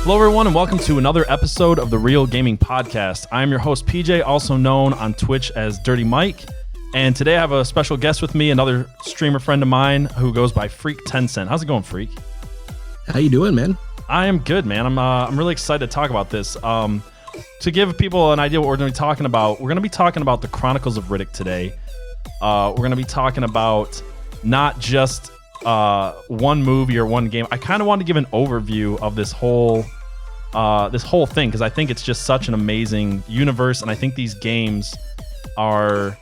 Hello, everyone, and welcome to another episode of the Real Gaming Podcast. I'm your host, PJ, also known on Twitch as DirtyMike. And today I have a special guest with me, another streamer friend of mine who goes by Phreek10Cent. How's it going, Phreek? How you doing, man? I am good, man. I'm really excited to talk about this. To give people an idea what we're going to be talking about, we're going to be talking about the Chronicles of Riddick today. We're going to be talking about not just one movie or one game. I kind of want to give an overview of this whole thing because I think it's just such an amazing universe, and I think these games are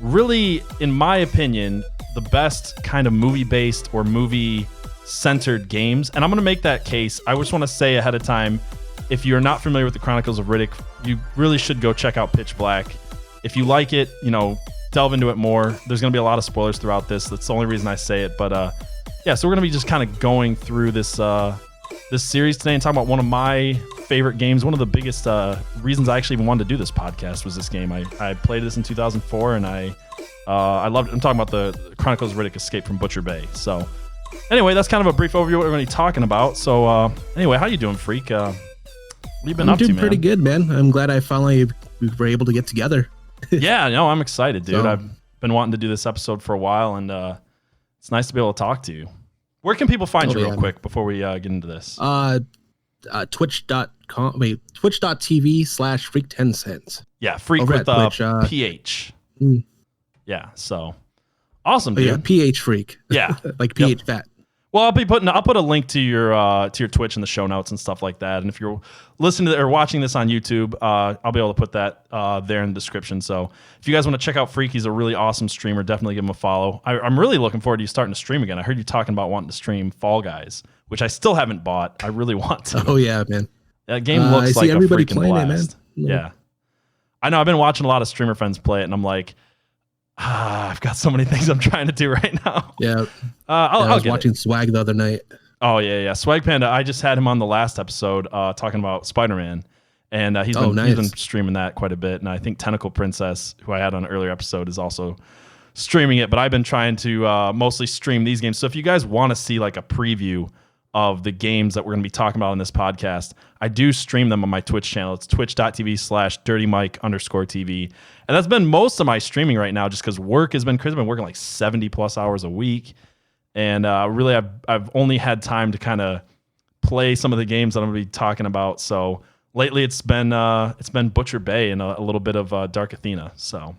really, in my opinion, the best kind of movie-based or movie-centered games. And I'm going to make that case. I just want to say ahead of time, if you're not familiar with the Chronicles of Riddick, you really should go check out Pitch Black. If you like it, delve into it more. There's going to be a lot of spoilers throughout this. That's the only reason I say it. But so we're going to be just kind of going through this series today and talking about one of my favorite games. One of the biggest reasons I actually even wanted to do this podcast was this game. I played this in 2004 and I loved it. I'm talking about the Chronicles of Riddick Escape from Butcher Bay. So anyway, that's kind of a brief overview of what we're going to be talking about. So anyway, how you doing, Phreek? What have you been up to, man? I'm doing pretty good, man. I'm glad we were able to get together. Yeah, no, I'm excited, dude. I've been wanting to do this episode for a while, and it's nice to be able to talk to you. Where can people find you real quick before we get into this? Twitch.tv/Phreek10Cent. Yeah, Phreek with Twitch, PH. Yeah, so awesome, dude. Yeah, PH Phreek. Yeah, like PH fat. Well, I'll put a link to your Twitch in the show notes and stuff like that. And if you're listening to or watching this on YouTube, I'll be able to put that there in the description. So if you guys want to check out Phreek, he's a really awesome streamer. Definitely give him a follow. I'm really looking forward to you starting to stream again. I heard you talking about wanting to stream Fall Guys, which I still haven't bought. I really want to. Oh yeah, man. That game looks like everybody a freaking playing blast. It, man. Yeah, I know. I've been watching a lot of streamer friends play it, and I'm like, I've got so many things I'm trying to do right now. Yeah. I was watching Swag the other night. Oh, yeah. Swag Panda, I just had him on the last episode talking about Spider-Man, and he's been streaming that quite a bit. And I think Tentacle Princess, who I had on an earlier episode, is also streaming it. But I've been trying to mostly stream these games. So if you guys want to see like a preview of the games that we're going to be talking about in this podcast, I do stream them on my Twitch channel. It's twitch.tv/DirtyMike_TV. And that's been most of my streaming right now just because work has been crazy. I've been working like 70 plus hours a week. And really, I've only had time to kind of play some of the games that I'm going to be talking about. So lately, it's been Butcher Bay and a little bit of Dark Athena. So,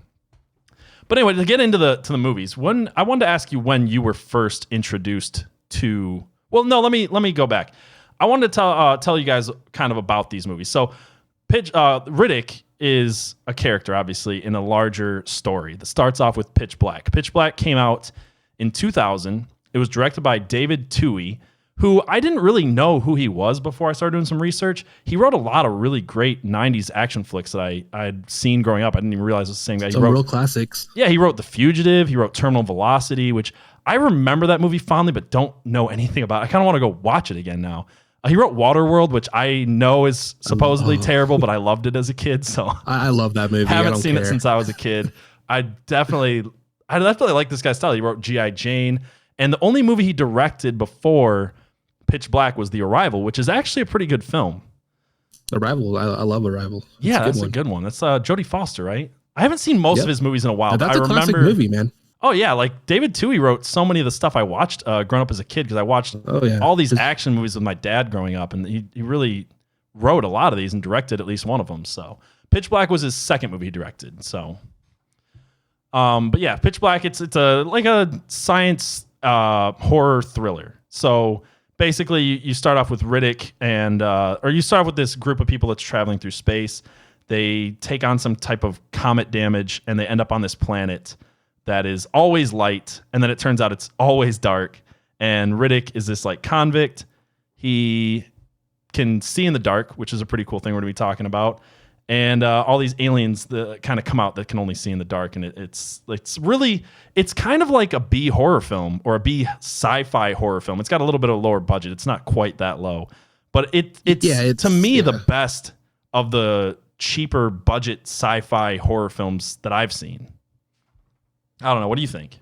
but anyway, to get into the movies, I wanted to ask you when you were first introduced to. Well, no, let me go back. I wanted to tell you guys kind of about these movies. So, Riddick is a character, obviously, in a larger story that starts off with Pitch Black. Pitch Black came out in 2000. It was directed by David Twohy, who I didn't really know who he was before I started doing some research. He wrote a lot of really great 90s action flicks that I had seen growing up. I didn't even realize it was the same guy. Some real classics. Yeah, he wrote The Fugitive. He wrote Terminal Velocity, which I remember that movie fondly, but don't know anything about it. I kind of want to go watch it again now. He wrote Waterworld, which I know is supposedly terrible, but I loved it as a kid. So I love that movie. Haven't seen it since I was a kid. I definitely like this guy's style. He wrote G.I. Jane. And the only movie he directed before Pitch Black was The Arrival, which is actually a pretty good film. Arrival, I love Arrival. That's a good one. That's Jodie Foster, right? I haven't seen most of his movies in a while. That's a classic movie, man. Oh, yeah. Like David Twohy wrote so many of the stuff I watched growing up as a kid because I watched all these action movies with my dad growing up. And he really wrote a lot of these and directed at least one of them. So Pitch Black was his second movie he directed. So, but yeah, Pitch Black, it's like a science horror thriller. So basically you start off with Riddick or you start off with this group of people that's traveling through space. They take on some type of comet damage and they end up on this planet that is always light. And then it turns out it's always dark. And Riddick is this like convict. He can see in the dark, which is a pretty cool thing we're going to be talking about. And all these aliens that kind of come out that can only see in the dark. And it's kind of like a B horror film or a B sci-fi horror film. It's got a little bit of a lower budget. It's not quite that low. But it's to me the best of the cheaper budget sci-fi horror films that I've seen. I don't know. What do you think?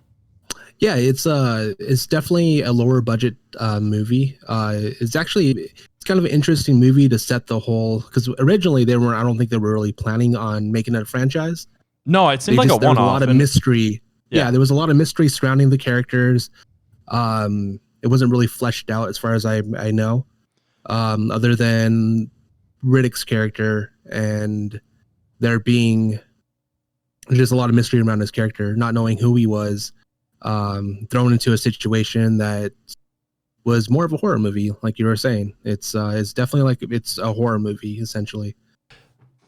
Yeah, it's definitely a lower budget movie. It's kind of an interesting movie to set the whole, because originally I don't think they were really planning on making it a franchise. No, it seemed like a one-off. There was a lot of mystery. Yeah, there was a lot of mystery surrounding the characters. It wasn't really fleshed out as far as I know, other than Riddick's character, and there being just a lot of mystery around his character, not knowing who he was, thrown into a situation that was more of a horror movie, like you were saying. It's definitely like it's a horror movie essentially.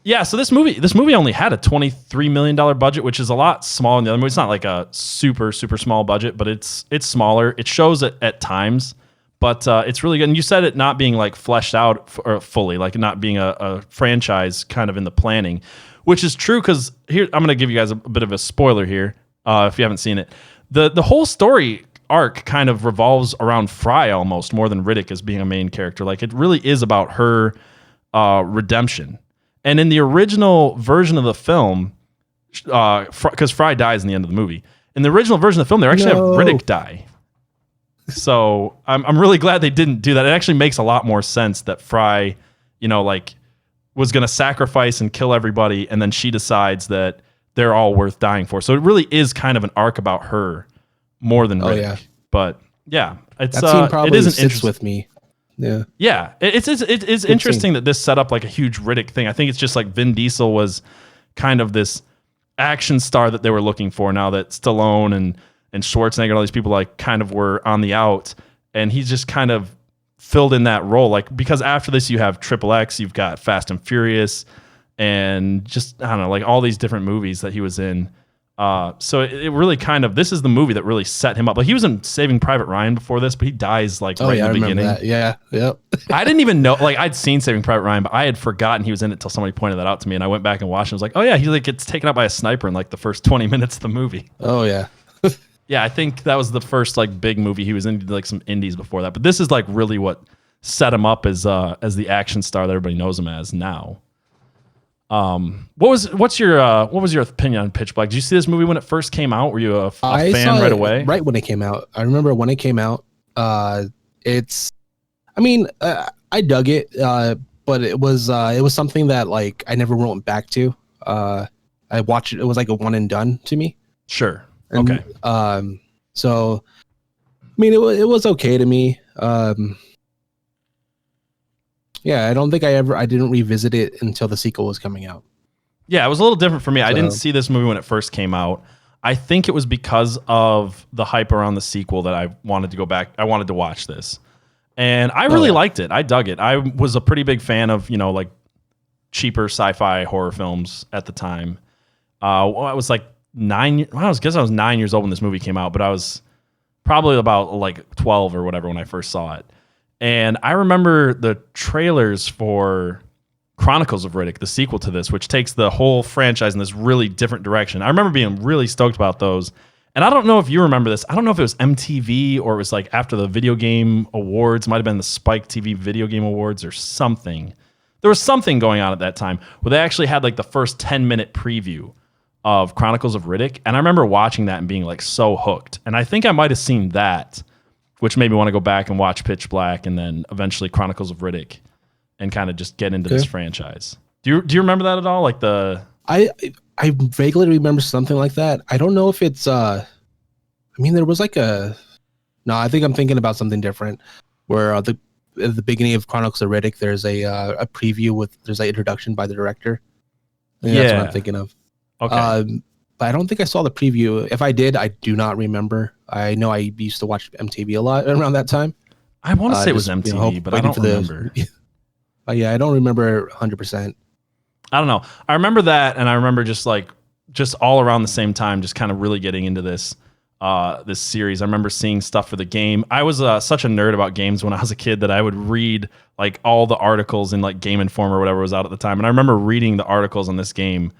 Yeah, so this movie only had a $23 million budget, which is a lot smaller than the other movie. It's not like a super small budget, but it's smaller. It shows it at times, but it's really good. And you said it not being like fleshed out fully, like not being a franchise kind of in the planning, which is true, because here I'm going to give you guys a bit of a spoiler here if you haven't seen it. The whole story arc kind of revolves around Fry almost more than Riddick as being a main character. Like, it really is about her redemption. And in the original version of the film, because Fry dies in the end of the movie, in the original version of the film, they actually have Riddick die. So I'm really glad they didn't do that. It actually makes a lot more sense that Fry, was going to sacrifice and kill everybody, and then she decides that they're all worth dying for. So it really is kind of an arc about her more than Riddick. Yeah. But yeah, it's that scene probably it isn't sits with me. Yeah, it's interesting that this set up like a huge Riddick thing. I think it's just like Vin Diesel was kind of this action star that they were looking for. Now that Stallone and Schwarzenegger and all these people like kind of were on the out, and he's just kind of filled in that role. Like, because after this you have XXX, you've got Fast and Furious, and just I don't know, like all these different movies that he was in. So it really kind of, this is the movie that really set him up. Like, he was in Saving Private Ryan before this, but he dies like right in the beginning. That. Yeah, yep. I didn't even know, like, I'd seen Saving Private Ryan, but I had forgotten he was in it until somebody pointed that out to me, and I went back and watched it. I was like, oh yeah, he like gets taken out by a sniper in like the first 20 minutes of the movie. Oh yeah. Yeah, I think that was the first like big movie he was in, like some indies before that. But this is like really what set him up as the action star that everybody knows him as now. What was your opinion on Pitch Black? Did you see this movie when it first came out? Were you a fan right away? Right when it came out. I remember when it came out. I dug it, but it was something that like I never went back to. I watched it. It was like a one and done to me. Sure. And, okay. So, I mean, it was okay to me. Yeah, I don't think I didn't revisit it until the sequel was coming out. Yeah, it was a little different for me. I didn't see this movie when it first came out. I think it was because of the hype around the sequel that I wanted to go back. I wanted to watch this. And I really liked it. I dug it. I was a pretty big fan of, like cheaper sci-fi horror films at the time. I was like I was 9 years old when this movie came out, but I was probably about like 12 or whatever when I first saw it. And I remember the trailers for Chronicles of Riddick, the sequel to this, which takes the whole franchise in this really different direction. I remember being really stoked about those. And I don't know if you remember this. I don't know if it was MTV or it was like after the video game awards. It might have been the Spike TV video game awards or something. There was something going on at that time where they actually had like the first 10-minute preview of Chronicles of Riddick. And I remember watching that and being like so hooked. And I think I might have seen that, which made me want to go back and watch Pitch Black and then eventually Chronicles of Riddick and kind of just get into this franchise. Do you remember that at all? Like I vaguely remember something like that. I don't know if it's there was like I think I'm thinking about something different where at the beginning of Chronicles of Riddick there's a preview there's an introduction by the director. That's what I'm thinking of. Okay. But I don't think I saw the preview. If I did, I do not remember. I know I used to watch MTV a lot around that time. I want to say it was MTV, but I don't remember. Yeah, I don't remember 100%. I don't know. I remember that, and I remember just all around the same time, just kind of really getting into this series. I remember seeing stuff for the game. I was such a nerd about games when I was a kid that I would read like all the articles in like Game Informer or whatever was out at the time. And I remember reading the articles on this game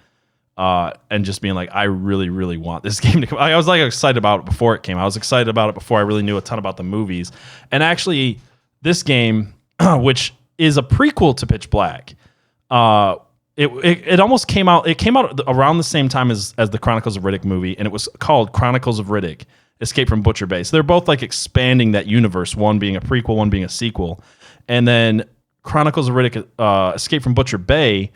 and just being like, I really, really want this game to come. I was like excited about it before it came. I was excited about it before I really knew a ton about the movies. And actually, this game, which is a prequel to Pitch Black, it almost came out. It came out around the same time as the Chronicles of Riddick movie, and it was called Chronicles of Riddick. Escape from Butcher Bay. So they're both like expanding that universe, one being a prequel, one being a sequel. And then Chronicles of Riddick, Escape from Butcher Bay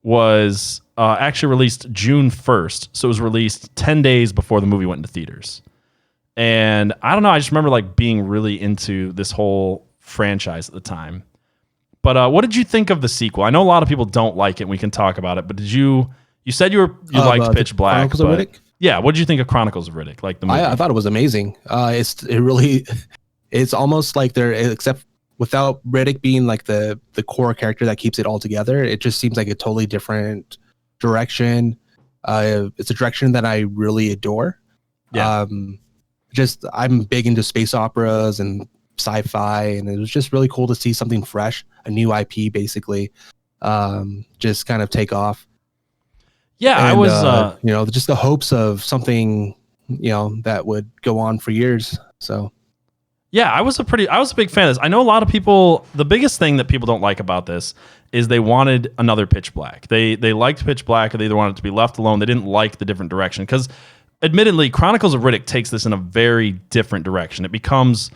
was actually released June 1st. So it was released 10 days before the movie went into theaters. And I don't know, I just remember like being really into this whole franchise at the time. But what did you think of the sequel? I know a lot of people don't like it, and we can talk about it, but did you said you liked Pitch Black. Chronicles of Riddick? Yeah, what did you think of Chronicles of Riddick? Like the movie? I thought it was amazing. It's almost like they're, except without Riddick being like the core character that keeps it all together, it just seems like a totally different direction. It's a direction that I really adore. Yeah. I'm big into space operas and sci-fi, and it was just really cool to see something fresh, a new IP basically, just kind of take off. Yeah, and, I was just the hopes of something, that would go on for years. So yeah, I was a big fan of this. I know a lot of people, the biggest thing that people don't like about this is they wanted another Pitch Black. They liked Pitch Black, or they either wanted it to be left alone. They didn't like the different direction, because admittedly, Chronicles of Riddick takes this in a very different direction. It becomes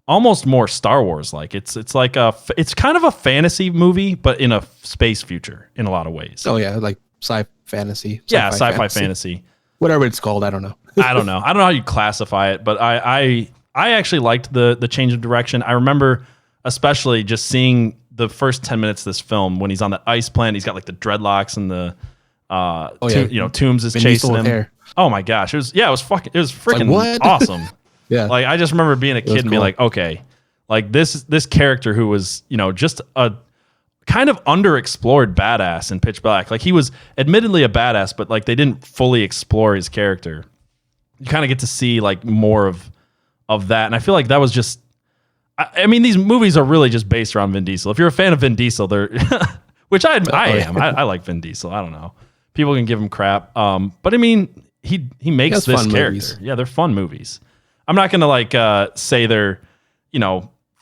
almost more Star Wars like. It's kind of a fantasy movie, but in a space future in a lot of ways. Oh yeah, like sci-fantasy. Yeah, sci-fi-fantasy. Whatever it's called, I don't know. I don't know how you classify it, but I actually liked the change of direction. I remember especially just seeing the first 10 minutes of this film when he's on the ice planet. He's got like the dreadlocks and the Toombs is chasing him. Hair. Oh my gosh, it was freaking like, awesome. Yeah, like I just remember being a kid and being like, okay, like this character who was just a kind of underexplored badass in Pitch Black. Like he was admittedly a badass, but like they didn't fully explore his character. You kind of get to see like more of that, and I feel like that was just. I mean, these movies are really just based around Vin Diesel. If you're a fan of Vin Diesel, they're which I am. I like Vin Diesel. I don't know. People can give him crap, but I mean, he makes this character. Movies. Yeah, they're fun movies. I'm not gonna say they're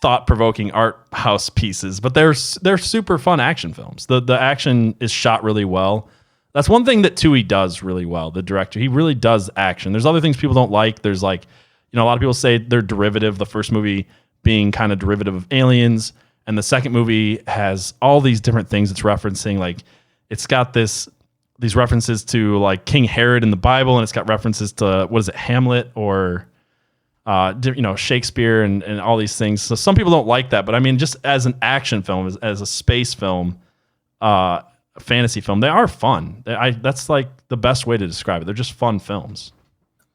thought-provoking art house pieces, but they're super fun action films. The action is shot really well. That's one thing that Tui does really well. The director, he really does action. There's other things people don't like. There's a lot of people say they're derivative. The first movie being kind of derivative of Aliens, and the second movie has all these different things it's referencing. Like it's got these references to like King Herod in the Bible, and it's got references to Hamlet or Shakespeare and all these things. So some people don't like that, but I mean, just as an action film, as a space film, fantasy film, they are fun. That's like the best way to describe it. They're just fun films.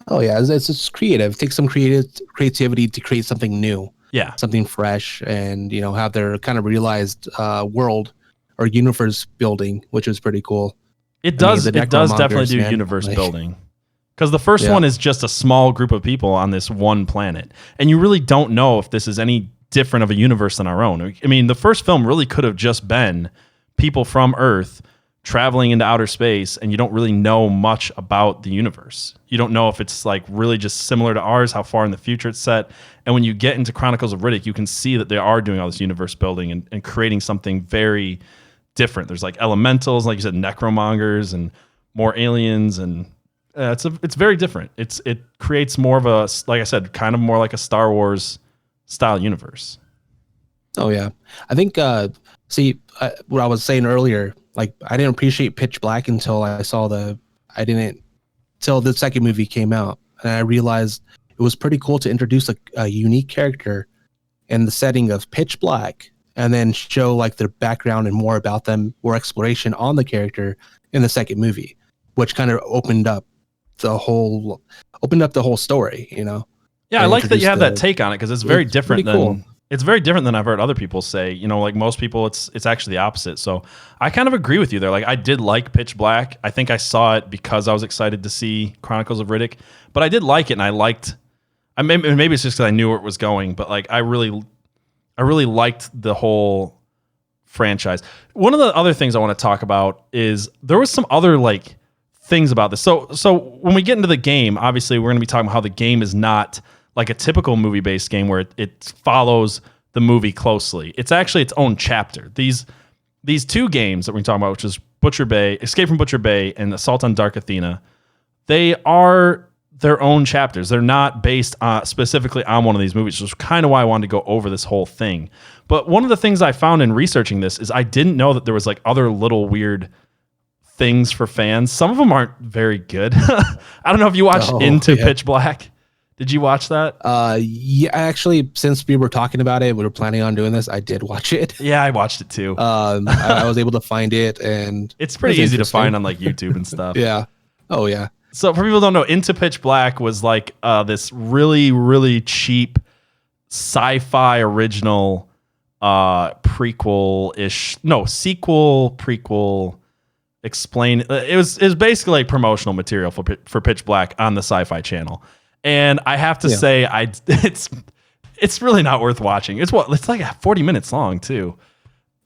Oh yeah, it's just creative. Take some creativity to create something new. Yeah, something fresh, and have their kind of realized world or universe building, which is pretty cool. It does definitely do universe building, because the first one is just a small group of people on this one planet, and you really don't know if this is any different of a universe than our own. I mean, the first film really could have just been people from Earth traveling into outer space, and you don't really know much about the universe. You don't know if it's like really just similar to ours, how far in the future it's set. And when you get into Chronicles of Riddick, you can see that they are doing all this universe building and creating something very different. There's like elementals, like you said, necromongers and more aliens, and it's very different. It creates more of a, like I said, kind of more like a Star Wars style universe. Oh yeah, I think what I was saying earlier. Like I didn't appreciate Pitch Black until the second movie came out, and I realized it was pretty cool to introduce a unique character in the setting of Pitch Black, and then show like their background and more about them, more exploration on the character in the second movie, which kind of opened up the whole story. Yeah, I like that you have that take on it, because it's very different than. Cool. It's very different than I've heard other people say. Like most people, it's actually the opposite. So I kind of agree with you there. Like I did like Pitch Black. I think I saw it because I was excited to see Chronicles of Riddick. But I did like it, and I liked. Maybe it's just because I knew where it was going. But like I really liked the whole franchise. One of the other things I want to talk about is there was some other like things about this. So when we get into the game, obviously we're going to be talking about how the game is not like a typical movie-based game where it follows the movie closely. It's actually its own chapter. These two games that we're talking about, which is Escape from Butcher Bay, and Assault on Dark Athena, they're their own chapters. They're not based specifically on one of these movies, which is kind of why I wanted to go over this whole thing. But one of the things I found in researching this is I didn't know that there was like other little weird things for fans. Some of them aren't very good. I don't know if you watched Pitch Black. Did you watch that? Yeah, actually, since we were talking about it, we were planning on doing this. I did watch it. Yeah, I watched it too. I was able to find it, and it's pretty easy to find on like YouTube and stuff. Yeah. Oh yeah. So for people who don't know, Into Pitch Black was like this really, really cheap sci-fi original prequel-ish. No, sequel, prequel. It was basically like promotional material for Pitch Black on the Sci-Fi Channel. And I have to say, it's really not worth watching. It's like 40 minutes long too.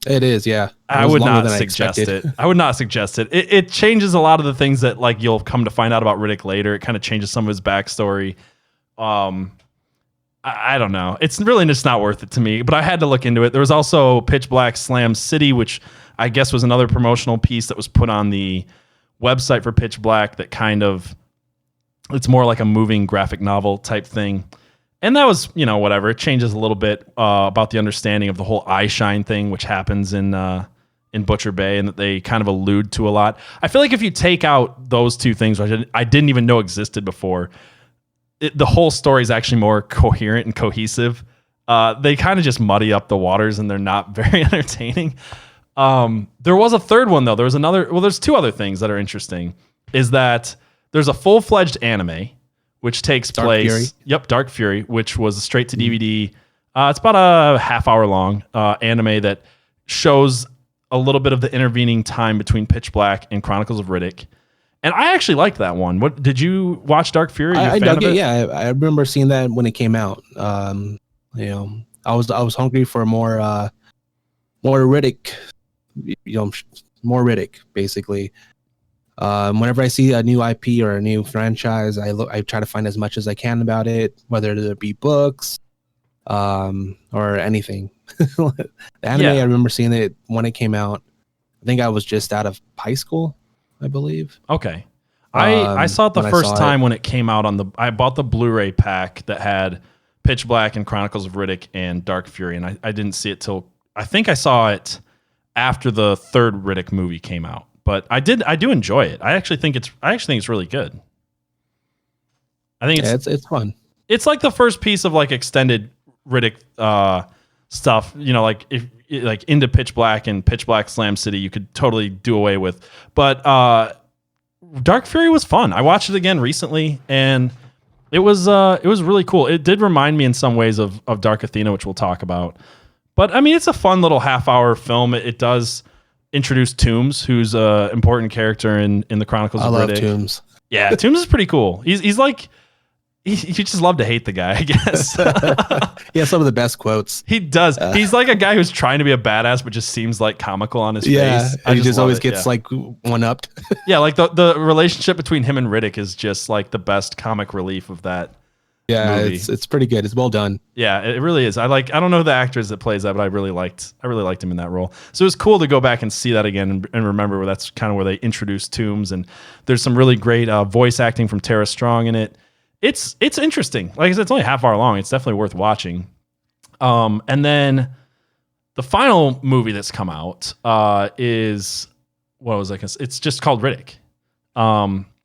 It is, yeah. I would not suggest it. I would not suggest it. It changes a lot of the things that like you'll come to find out about Riddick later. It kind of changes some of his backstory. I don't know. It's really just not worth it to me. But I had to look into it. There was also Pitch Black Slam City, which I guess was another promotional piece that was put on the website for Pitch Black. That kind of, it's more like a moving graphic novel type thing. And that was, whatever. It changes a little bit about the understanding of the whole eye shine thing, which happens in Butcher Bay, and that they kind of allude to a lot. I feel like if you take out those two things, which I didn't even know existed before, the whole story is actually more coherent and cohesive. They kind of just muddy up the waters, and they're not very entertaining. There was a third one, though. There's two other things that are interesting. Is that there's a full-fledged anime, which takes place. Fury. Yep, Dark Fury, which was a straight to DVD. It's about a half-hour long anime that shows a little bit of the intervening time between Pitch Black and Chronicles of Riddick. And I actually liked that one. What did you watch Dark Fury? I dug it. Yeah, I remember seeing that when it came out. I was hungry for more Riddick. More Riddick, basically. Whenever I see a new IP or a new franchise, I try to find as much as I can about it, whether it be books, or anything. The anime, I remember seeing it when it came out. I think I was just out of high school, I believe. Okay. I saw it the first time when it came out I bought the Blu-ray pack that had Pitch Black and Chronicles of Riddick and Dark Fury, and I didn't see it till, I think I saw it after the third Riddick movie came out. But I do enjoy it. I actually think it's really good. I think it's fun. It's like the first piece of like extended Riddick stuff, like if like into Pitch Black and Pitch Black Slam City, you could totally do away with. But Dark Fury was fun. I watched it again recently, and it was really cool. It did remind me in some ways of Dark Athena, which we'll talk about. But I mean, it's a fun little half-hour film. It does introduce Toombs, who's an important character in the Chronicles of Riddick. I love Toombs. Yeah, Toombs is pretty cool. He's like, you just love to hate the guy, I guess. He has some of the best quotes. He does. He's like a guy who's trying to be a badass, but just seems like comical on his face. And he just always gets like one-upped. Yeah, like the relationship between him and Riddick is just like the best comic relief of that. Yeah, movie. It's pretty good. It's well done. Yeah, it really is. I don't know who the actor is that plays that, but I really liked him in that role. So it was cool to go back and see that again and remember where that's kind of where they introduced Toombs, and there's some really great voice acting from Tara Strong in it. It's interesting. Like I said, it's only a half hour long. It's definitely worth watching. And then the final movie that's come out is, what was I gonna say? It's just called Riddick.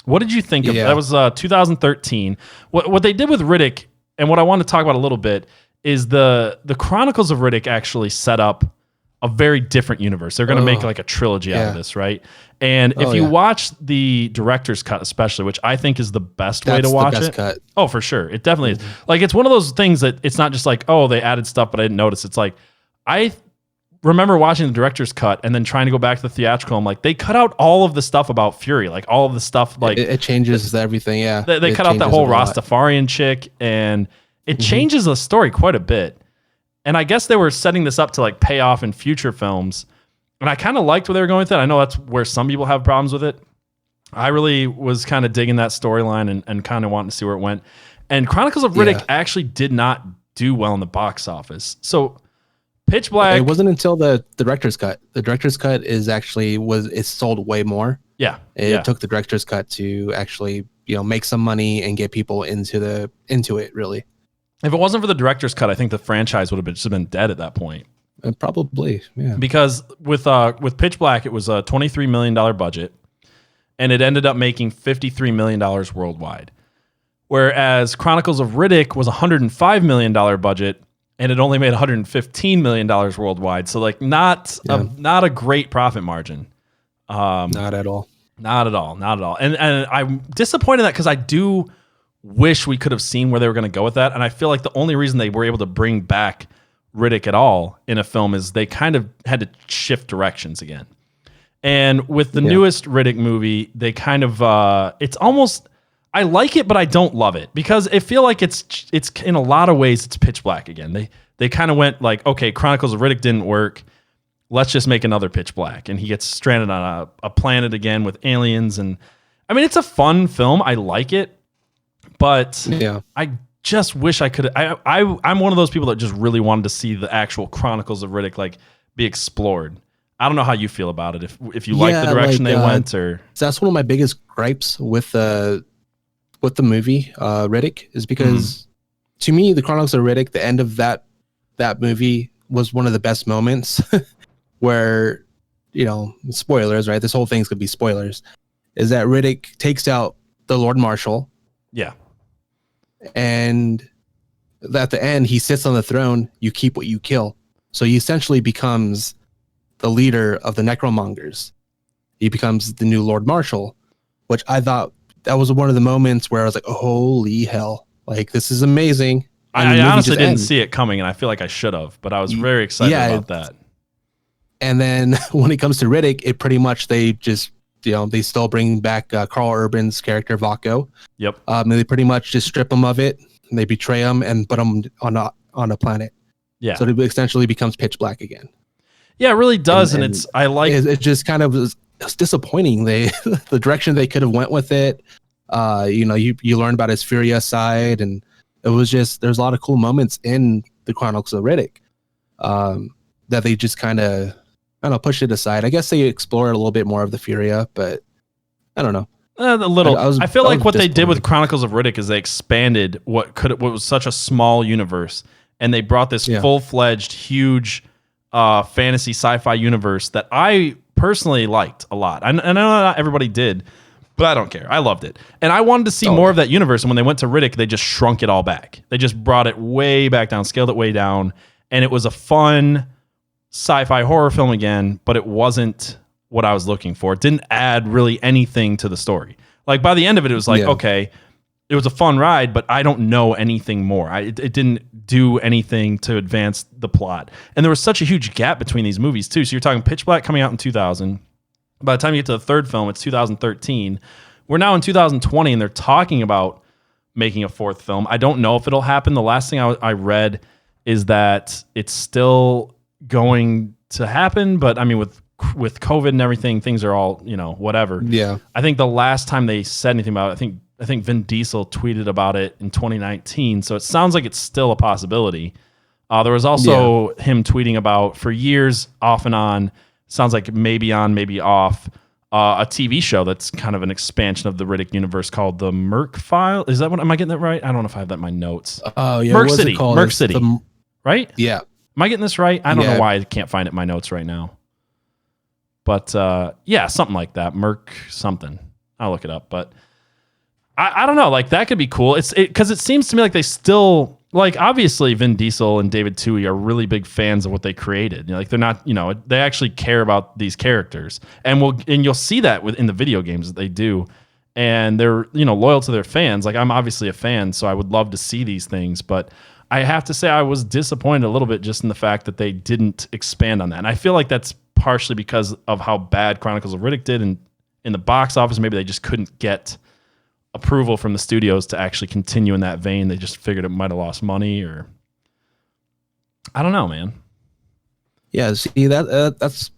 What did you think of that? Was 2013. What they did with Riddick, and what I want to talk about a little bit, is the Chronicles of Riddick actually set up a very different universe. They're going to make like a trilogy out of this, right? And if you watch the director's cut, especially, which I think is the best way to watch it. Cut. Oh, for sure. It definitely is. Like, it's one of those things that it's not just like, oh, they added stuff, but I didn't notice. It's like, I remember watching the director's cut and then trying to go back to the theatrical. I'm like, they cut out all of the stuff about Fury, like all of the stuff, like it changes everything. Yeah, they cut out that whole Rastafarian chick, and it changes the story quite a bit. And I guess they were setting this up to like pay off in future films, and I kind of liked where they were going with it. I know that's where some people have problems with it. I really was kind of digging that storyline and kind of wanting to see where it went. And Chronicles of Riddick actually did not do well in the box office. So Pitch Black. It wasn't until the director's cut. The director's cut is actually it's sold way more. Yeah. It took the director's cut to actually make some money and get people into it really. If it wasn't for the director's cut, I think the franchise would have just been dead at that point. Probably, yeah. Because with Pitch Black, it was a $23 million budget, and it ended up making $53 million worldwide. Whereas Chronicles of Riddick was a $105 million budget, and it only made $115 million worldwide. So like not a great profit margin. Not at all. Not at all. And I'm disappointed in that because I do wish we could have seen where they were going to go with that. And I feel like the only reason they were able to bring back Riddick at all in a film is they kind of had to shift directions again. And with the newest Riddick movie, they kind of it's almost, I like it, but I don't love it because I feel like it's in a lot of ways it's Pitch Black again. They kind of went like, okay, Chronicles of Riddick didn't work. Let's just make another Pitch Black. And he gets stranded on a planet again with aliens. And I mean, it's a fun film. I like it, but I just wish I could. I'm one of those people that just really wanted to see the actual Chronicles of Riddick like be explored. I don't know how you feel about it. If you like the direction they went, or Yeah. And at the end, he sits on the throne. You keep what you kill. So he essentially becomes the leader of the Necromongers. He becomes the new Lord Marshal, which I thought that was one of the moments where I was like, holy hell, like this is amazing. I honestly didn't see it coming, and I feel like I should have, but I was very excited about that. And then when it comes to Riddick, it pretty much they just they still bring back Carl Urban's character Vaco. Yep. And they pretty much just strip him of it, and they betray him and put him on a planet. Yeah. So it essentially becomes Pitch Black again. Yeah, it really does, and it's it just kind of was disappointing. The direction they could have went with it. You learn about his Furia side, and it was just there's a lot of cool moments in the Chronicles of Riddick that they just kind of push it aside. I guess they explore a little bit more of the Furia, but I don't know. A little. I feel like what they did with Chronicles of Riddick is they expanded what was such a small universe, and they brought this full-fledged, huge fantasy sci-fi universe that I personally liked a lot. I know not everybody did, but I don't care. I loved it. And I wanted to see more of that universe, and when they went to Riddick, they just shrunk it all back. They just brought it way back down, scaled it way down, and it was a fun sci-fi horror film again, but it wasn't what I was looking for. It didn't add really anything to the story. Like by the end of it, it was like, okay, it was a fun ride, but I don't know anything more. It didn't do anything to advance the plot. And there was such a huge gap between these movies too. So you're talking Pitch Black coming out in 2000. By the time you get to the third film, it's 2013. We're now in 2020, and they're talking about making a fourth film. I don't know if it'll happen. The last thing I read is that it's still going to happen, but I mean, with COVID and everything, things are all, whatever. Yeah. I think the last time they said anything about it, I think Vin Diesel tweeted about it in 2019. So it sounds like it's still a possibility. There was also him tweeting about, for years, off and on, sounds like maybe on, maybe off, a TV show that's kind of an expansion of the Riddick universe called the Merc File. Is that what, am I getting that right? I don't know if I have that in my notes. Oh, yeah. Merc City. Merc City. Right? Yeah. Am I getting this right? I don't know why I can't find it in my notes right now. But something like that. Merc something. I'll look it up. But I don't know. Like that could be cool. Because it seems to me like they still, like, obviously Vin Diesel and David Twohy are really big fans of what they created. Like they're not, they actually care about these characters, and you'll see that in the video games that they do, and they're loyal to their fans. Like I'm obviously a fan, so I would love to see these things, but I have to say I was disappointed a little bit just in the fact that they didn't expand on that. And I feel like that's partially because of how bad Chronicles of Riddick did in the box office. Maybe they just couldn't get approval from the studios to actually continue in that vein. They just figured it might have lost money, or I don't know, man. Yeah, see, that's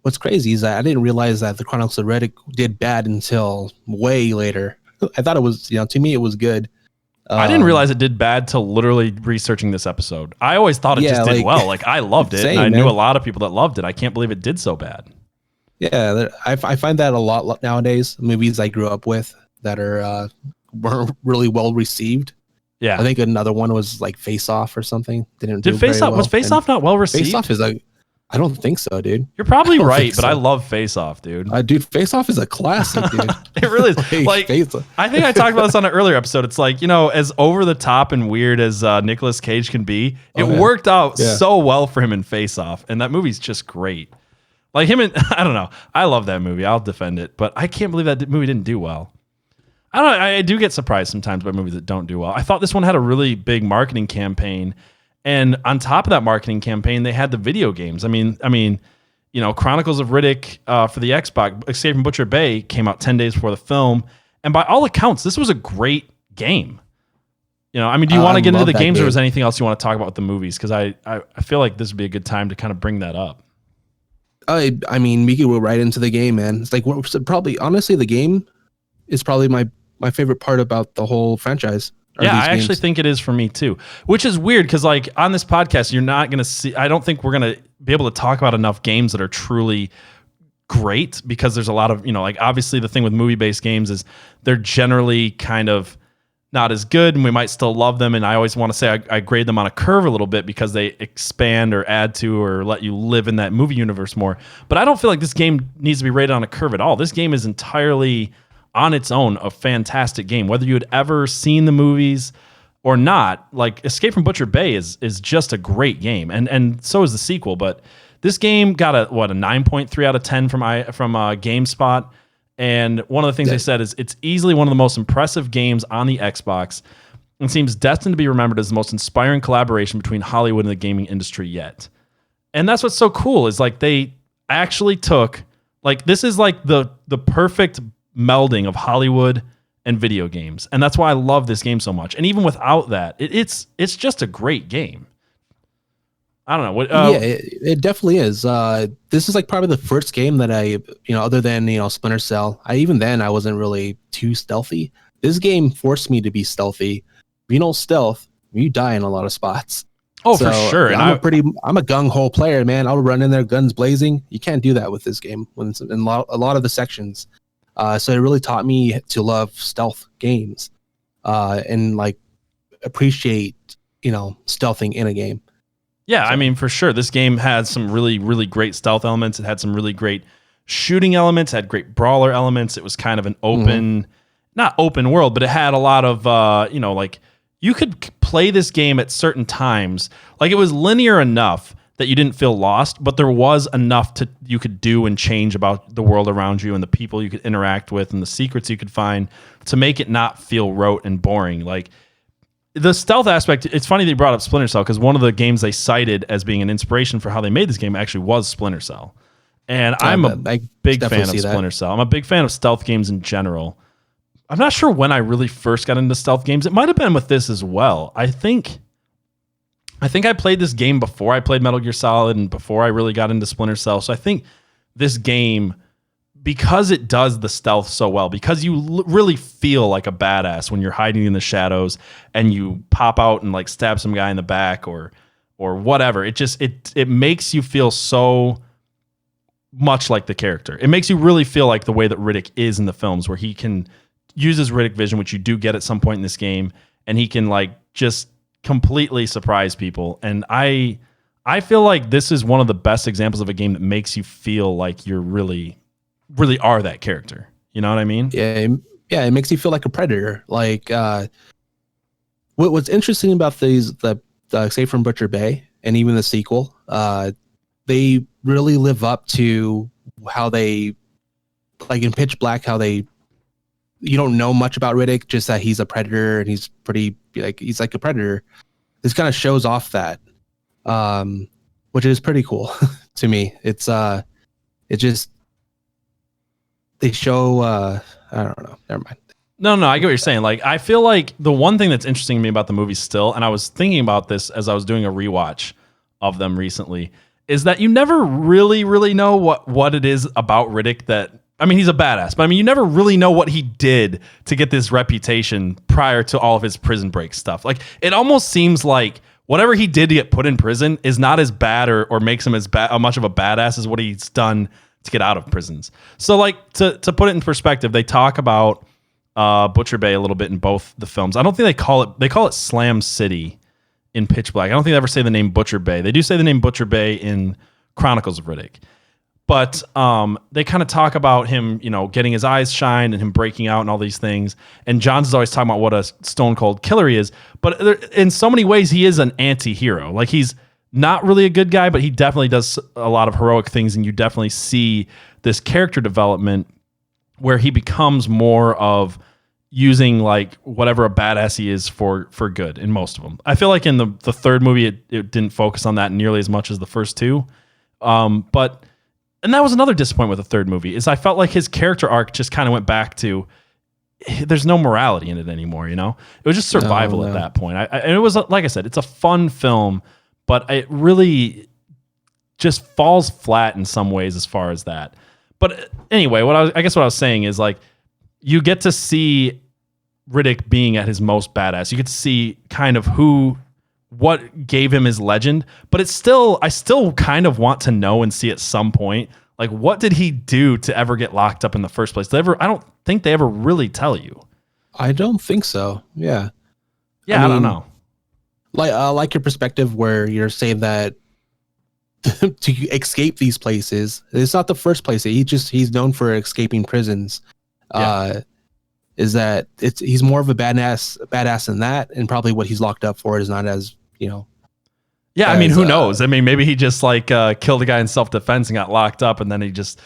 what's crazy is that I didn't realize that the Chronicles of Riddick did bad until way later. I thought it was, to me, it was good. I didn't realize it did bad till literally researching this episode. I always thought it just did well. Like I loved it, and I knew a lot of people that loved it. I can't believe it did so bad. Yeah, I find that a lot nowadays. Movies I grew up with, that weren't really well received. Yeah, I think another one was like Face Off or something. Didn't do Face very Off well. was Face Off not well received? Face Off is like, I don't think so, dude. You're probably don't right, think but so. I love Face Off, dude. Dude, Face Off is a classic, dude. It really is. Like, Face Off. I think I talked about this on an earlier episode. It's like, as over the top and weird as Nicolas Cage can be, it worked out so well for him in Face Off, and that movie's just great. Like him and I don't know. I love that movie. I'll defend it, but I can't believe that movie didn't do well. I don't know. I do get surprised sometimes by movies that don't do well. I thought this one had a really big marketing campaign, and on top of that marketing campaign, they had the video games. I mean, Chronicles of Riddick for the Xbox, Escape from Butcher Bay came out 10 days before the film, and by all accounts, this was a great game. Do you want to get into the games, or is there anything else you want to talk about with the movies? Because I feel like this would be a good time to kind of bring that up. We could go right into the game, man. It's like probably, honestly, the game is probably my favorite part about the whole franchise. Yeah, I actually think it is for me too, which is weird because like on this podcast, you're not going to see, I don't think we're going to be able to talk about enough games that are truly great, because there's a lot of, like obviously the thing with movie-based games is they're generally kind of not as good, and we might still love them. And I always want to say I grade them on a curve a little bit because they expand or add to or let you live in that movie universe more. But I don't feel like this game needs to be rated on a curve at all. This game is entirely on its own a fantastic game. Whether you had ever seen the movies or not, like Escape from Butcher Bay is just a great game, and so is the sequel. But this game got a 9.3 out of 10 from GameSpot. And one of the things they said is it's easily one of the most impressive games on the Xbox and seems destined to be remembered as the most inspiring collaboration between Hollywood and the gaming industry yet. And that's what's so cool is like they actually took, like, this is like the perfect melding of Hollywood and video games. And that's why I love this game so much. And even without that, it's just a great game. I don't know. It definitely is. This is like probably the first game that I, other than, Splinter Cell, I wasn't really too stealthy. This game forced me to be stealthy. Stealth, you die in a lot of spots. Oh, so, for sure. And I'm a gung-ho player, man. I'll run in there, guns blazing. You can't do that with this game when it's in a lot of the sections. So it really taught me to love stealth games, and like appreciate, stealthing in a game. Yeah, so. For sure. This game had some really, really great stealth elements. It had some really great shooting elements, had great brawler elements. It was kind of an open, not open world, but it had a lot of, like you could play this game at certain times. Like it was linear enough that you didn't feel lost, but there was enough you could do and change about the world around you and the people you could interact with and the secrets you could find to make it not feel rote and boring. Like, the stealth aspect, it's funny that you brought up Splinter Cell because one of the games they cited as being an inspiration for how they made this game actually was Splinter Cell. And I'm a big fan of Splinter Cell. I'm a big fan of stealth games in general. I'm not sure when I really first got into stealth games. It might have been with this as well. I think I played this game before I played Metal Gear Solid and before I really got into Splinter Cell. So I think this game, because it does the stealth so well, because you really feel like a badass when you're hiding in the shadows and you pop out and like stab some guy in the back or whatever. It makes you feel so much like the character. It makes you really feel like the way that Riddick is in the films, where he can use his Riddick vision, which you do get at some point in this game, and he can like just completely surprise people. And I feel like this is one of the best examples of a game that makes you feel like you're really are that character. You know what I mean? Yeah, it makes you feel like a predator. Like what's interesting about the Escape from Butcher Bay and even the sequel, they really live up to how they, like in Pitch Black, you don't know much about Riddick, just that he's a predator and he's he's like a predator. This kind of shows off that, which is pretty cool to me. They show, I don't know. Never mind. No, I get what you're saying. Like, I feel like the one thing that's interesting to me about the movie still, and I was thinking about this as I was doing a rewatch of them recently, is that you never really, really know what it is about Riddick that, he's a badass, but you never really know what he did to get this reputation prior to all of his prison break stuff. Like, it almost seems like whatever he did to get put in prison is not as bad or makes him as much of a badass as what he's done to get out of prisons. So like to put it in perspective, they talk about Butcher Bay a little bit in both the films. I don't think they call it Slam City in Pitch Black. I don't think they ever say the name Butcher Bay. They do say the name Butcher Bay in Chronicles of Riddick. But they kind of talk about him, getting his eyes shined and him breaking out and all these things. And Johns is always talking about what a stone cold killer he is. But in so many ways, he is an anti-hero. Like, he's not really a good guy, but he definitely does a lot of heroic things. And you definitely see this character development where he becomes more of using like whatever a badass he is for good in most of them. I feel like in the third movie, it didn't focus on that nearly as much as the first two. And that was another disappointment with the third movie, is I felt like his character arc just kind of went back to, there's no morality in it anymore, It was just survival at that point. And it was, like I said, it's a fun film, but it really just falls flat in some ways as far as that. But anyway, I guess what I was saying is, like, you get to see Riddick being at his most badass. You get to see kind of what gave him his legend, but I still kind of want to know and see at some point, like, what did he do to ever get locked up in the first place? I don't think they ever really tell you. I don't think so. Yeah. Yeah. I don't know. Like your perspective where you're saying that to escape these places, it's not the first place. He's known for escaping prisons. Yeah. Is that he's more of a badass than that, and probably what he's locked up for is not as, Yeah, I mean, who knows? I mean, maybe he just killed a guy in self-defense and got locked up, and then he just,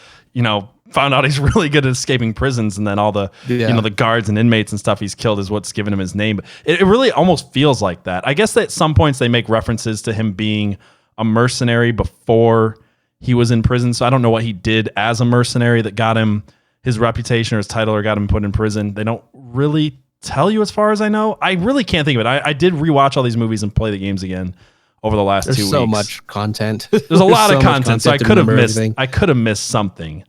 found out he's really good at escaping prisons, and then all the the guards and inmates and stuff he's killed is what's given him his name. But it really almost feels like that. I guess that at some points they make references to him being a mercenary before he was in prison. So I don't know what he did as a mercenary that got him his reputation or his title or got him put in prison. They don't really tell you, as far as I know. I really can't think of it. I did rewatch all these movies and play the games again over the last 2 weeks. There's so much content. There's a lot of content, so I could have missed something.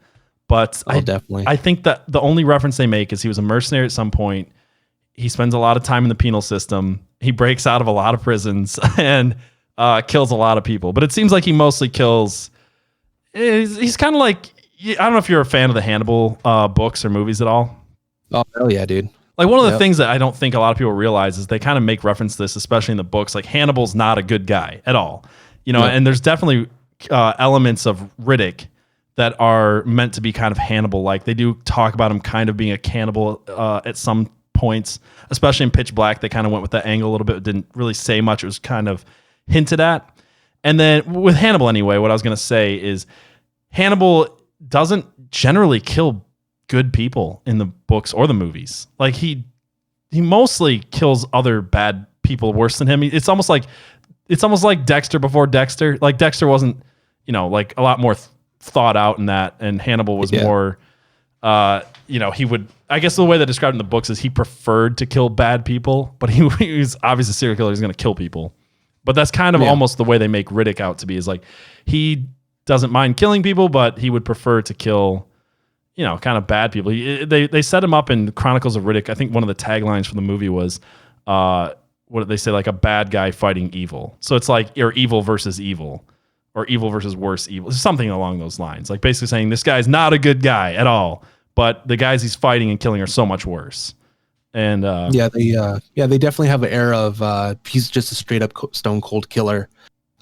But definitely. I think that the only reference they make is he was a mercenary at some point. He spends a lot of time in the penal system. He breaks out of a lot of prisons and kills a lot of people. But it seems like he mostly kills. He's kind of like, I don't know if you're a fan of the Hannibal books or movies at all. Oh, hell yeah, dude. Like, one of the things that I don't think a lot of people realize is they kind of make reference to this, especially in the books. Like, Hannibal's not a good guy at all, and there's definitely elements of Riddick that are meant to be kind of Hannibal-like. They do talk about him kind of being a cannibal at some points, especially in Pitch Black. They kind of went with that angle a little bit. It didn't really say much. It was kind of hinted at. And then with Hannibal anyway, what I was going to say is Hannibal doesn't generally kill good people in the books or the movies. Like, he mostly kills other bad people worse than him. It's almost like Dexter before Dexter. Like, Dexter wasn't, like a lot more thought out in that, and Hannibal was more, he would, I guess the way they described in the books is he preferred to kill bad people, but he was obviously a serial killer. He's going to kill people. But that's kind of almost the way they make Riddick out to be, is like, he doesn't mind killing people, but he would prefer to kill, kind of bad people. They set him up in Chronicles of Riddick. I think one of the taglines for the movie was, what did they say? Like, a bad guy fighting evil. So it's like, or evil versus evil, or evil versus worse evil. Something along those lines. Like, basically saying this guy's not a good guy at all, but the guys he's fighting and killing are so much worse. And they definitely have an era of he's just a straight up stone cold killer.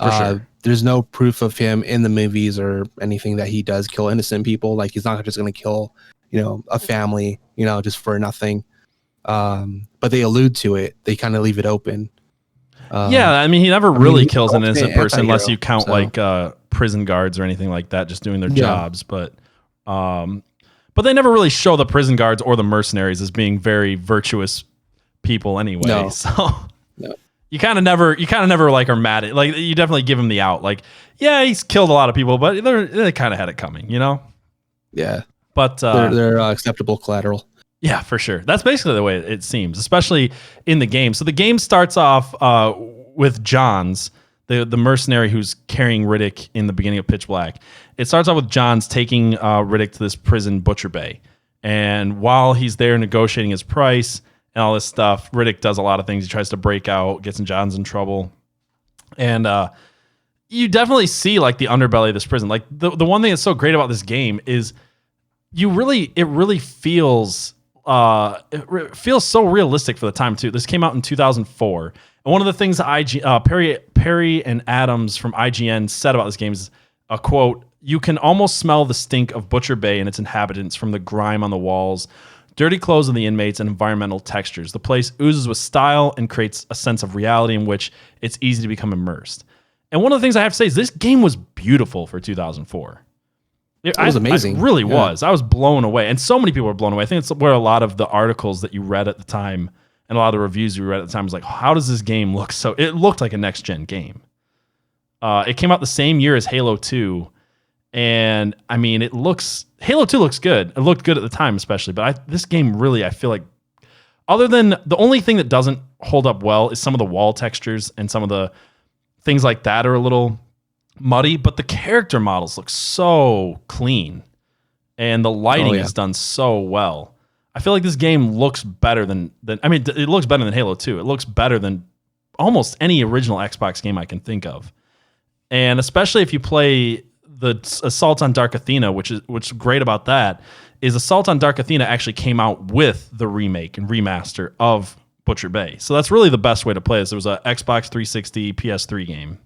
For sure. There's no proof of him in the movies or anything that he does kill innocent people. Like, he's not just going to kill, a family, just for nothing. But they allude to it. They kind of leave it open. I mean, he never really kills an innocent person unless you count prison guards or anything like that, just doing their jobs. But they never really show the prison guards or the mercenaries as being very virtuous people anyway. No. So you kind of never like are mad at, like, you definitely give him the out. Like, yeah, he's killed a lot of people, but they kind of had it coming, Yeah. But they're acceptable collateral. Yeah, for sure. That's basically the way it seems, especially in the game. So the game starts off with Johns, the mercenary who's carrying Riddick in the beginning of Pitch Black. It starts off with Johns taking Riddick to this prison, Butcher Bay. And while he's there negotiating his price and all this stuff, Riddick does a lot of things. He tries to break out, gets Johns in trouble. And you definitely see, like, the underbelly of this prison. Like, the one thing that's so great about this game is it really feels feels so realistic for the time too. This came out in 2004, and one of the things Perry and Adams from IGN said about this game is a quote: "You can almost smell the stink of Butcher Bay and its inhabitants from the grime on the walls, dirty clothes of the inmates, and environmental textures. The place oozes with style and creates a sense of reality in which it's easy to become immersed." And one of the things I have to say is this game was beautiful for 2004. It was amazing. It really was. I was blown away. And so many people were blown away. I think it's where a lot of the articles that you read at the time and a lot of the reviews you read at the time was like, how does this game look so... It looked like a next-gen game. It came out the same year as Halo 2. And, I mean, Halo 2 looks good. It looked good at the time, especially. But this game really, I feel like... Other than... The only thing that doesn't hold up well is some of the wall textures and some of the things like that are a little muddy, but the character models look so clean and the lighting is done so well. I feel like this game looks better than it looks better than Halo 2. It looks better than almost any original Xbox game I can think of. And especially if you play the Assault on Dark Athena, what's great about that is Assault on Dark Athena actually came out with the remake and remaster of Butcher Bay. So that's really the best way to play this. It was a Xbox 360 PS3 game.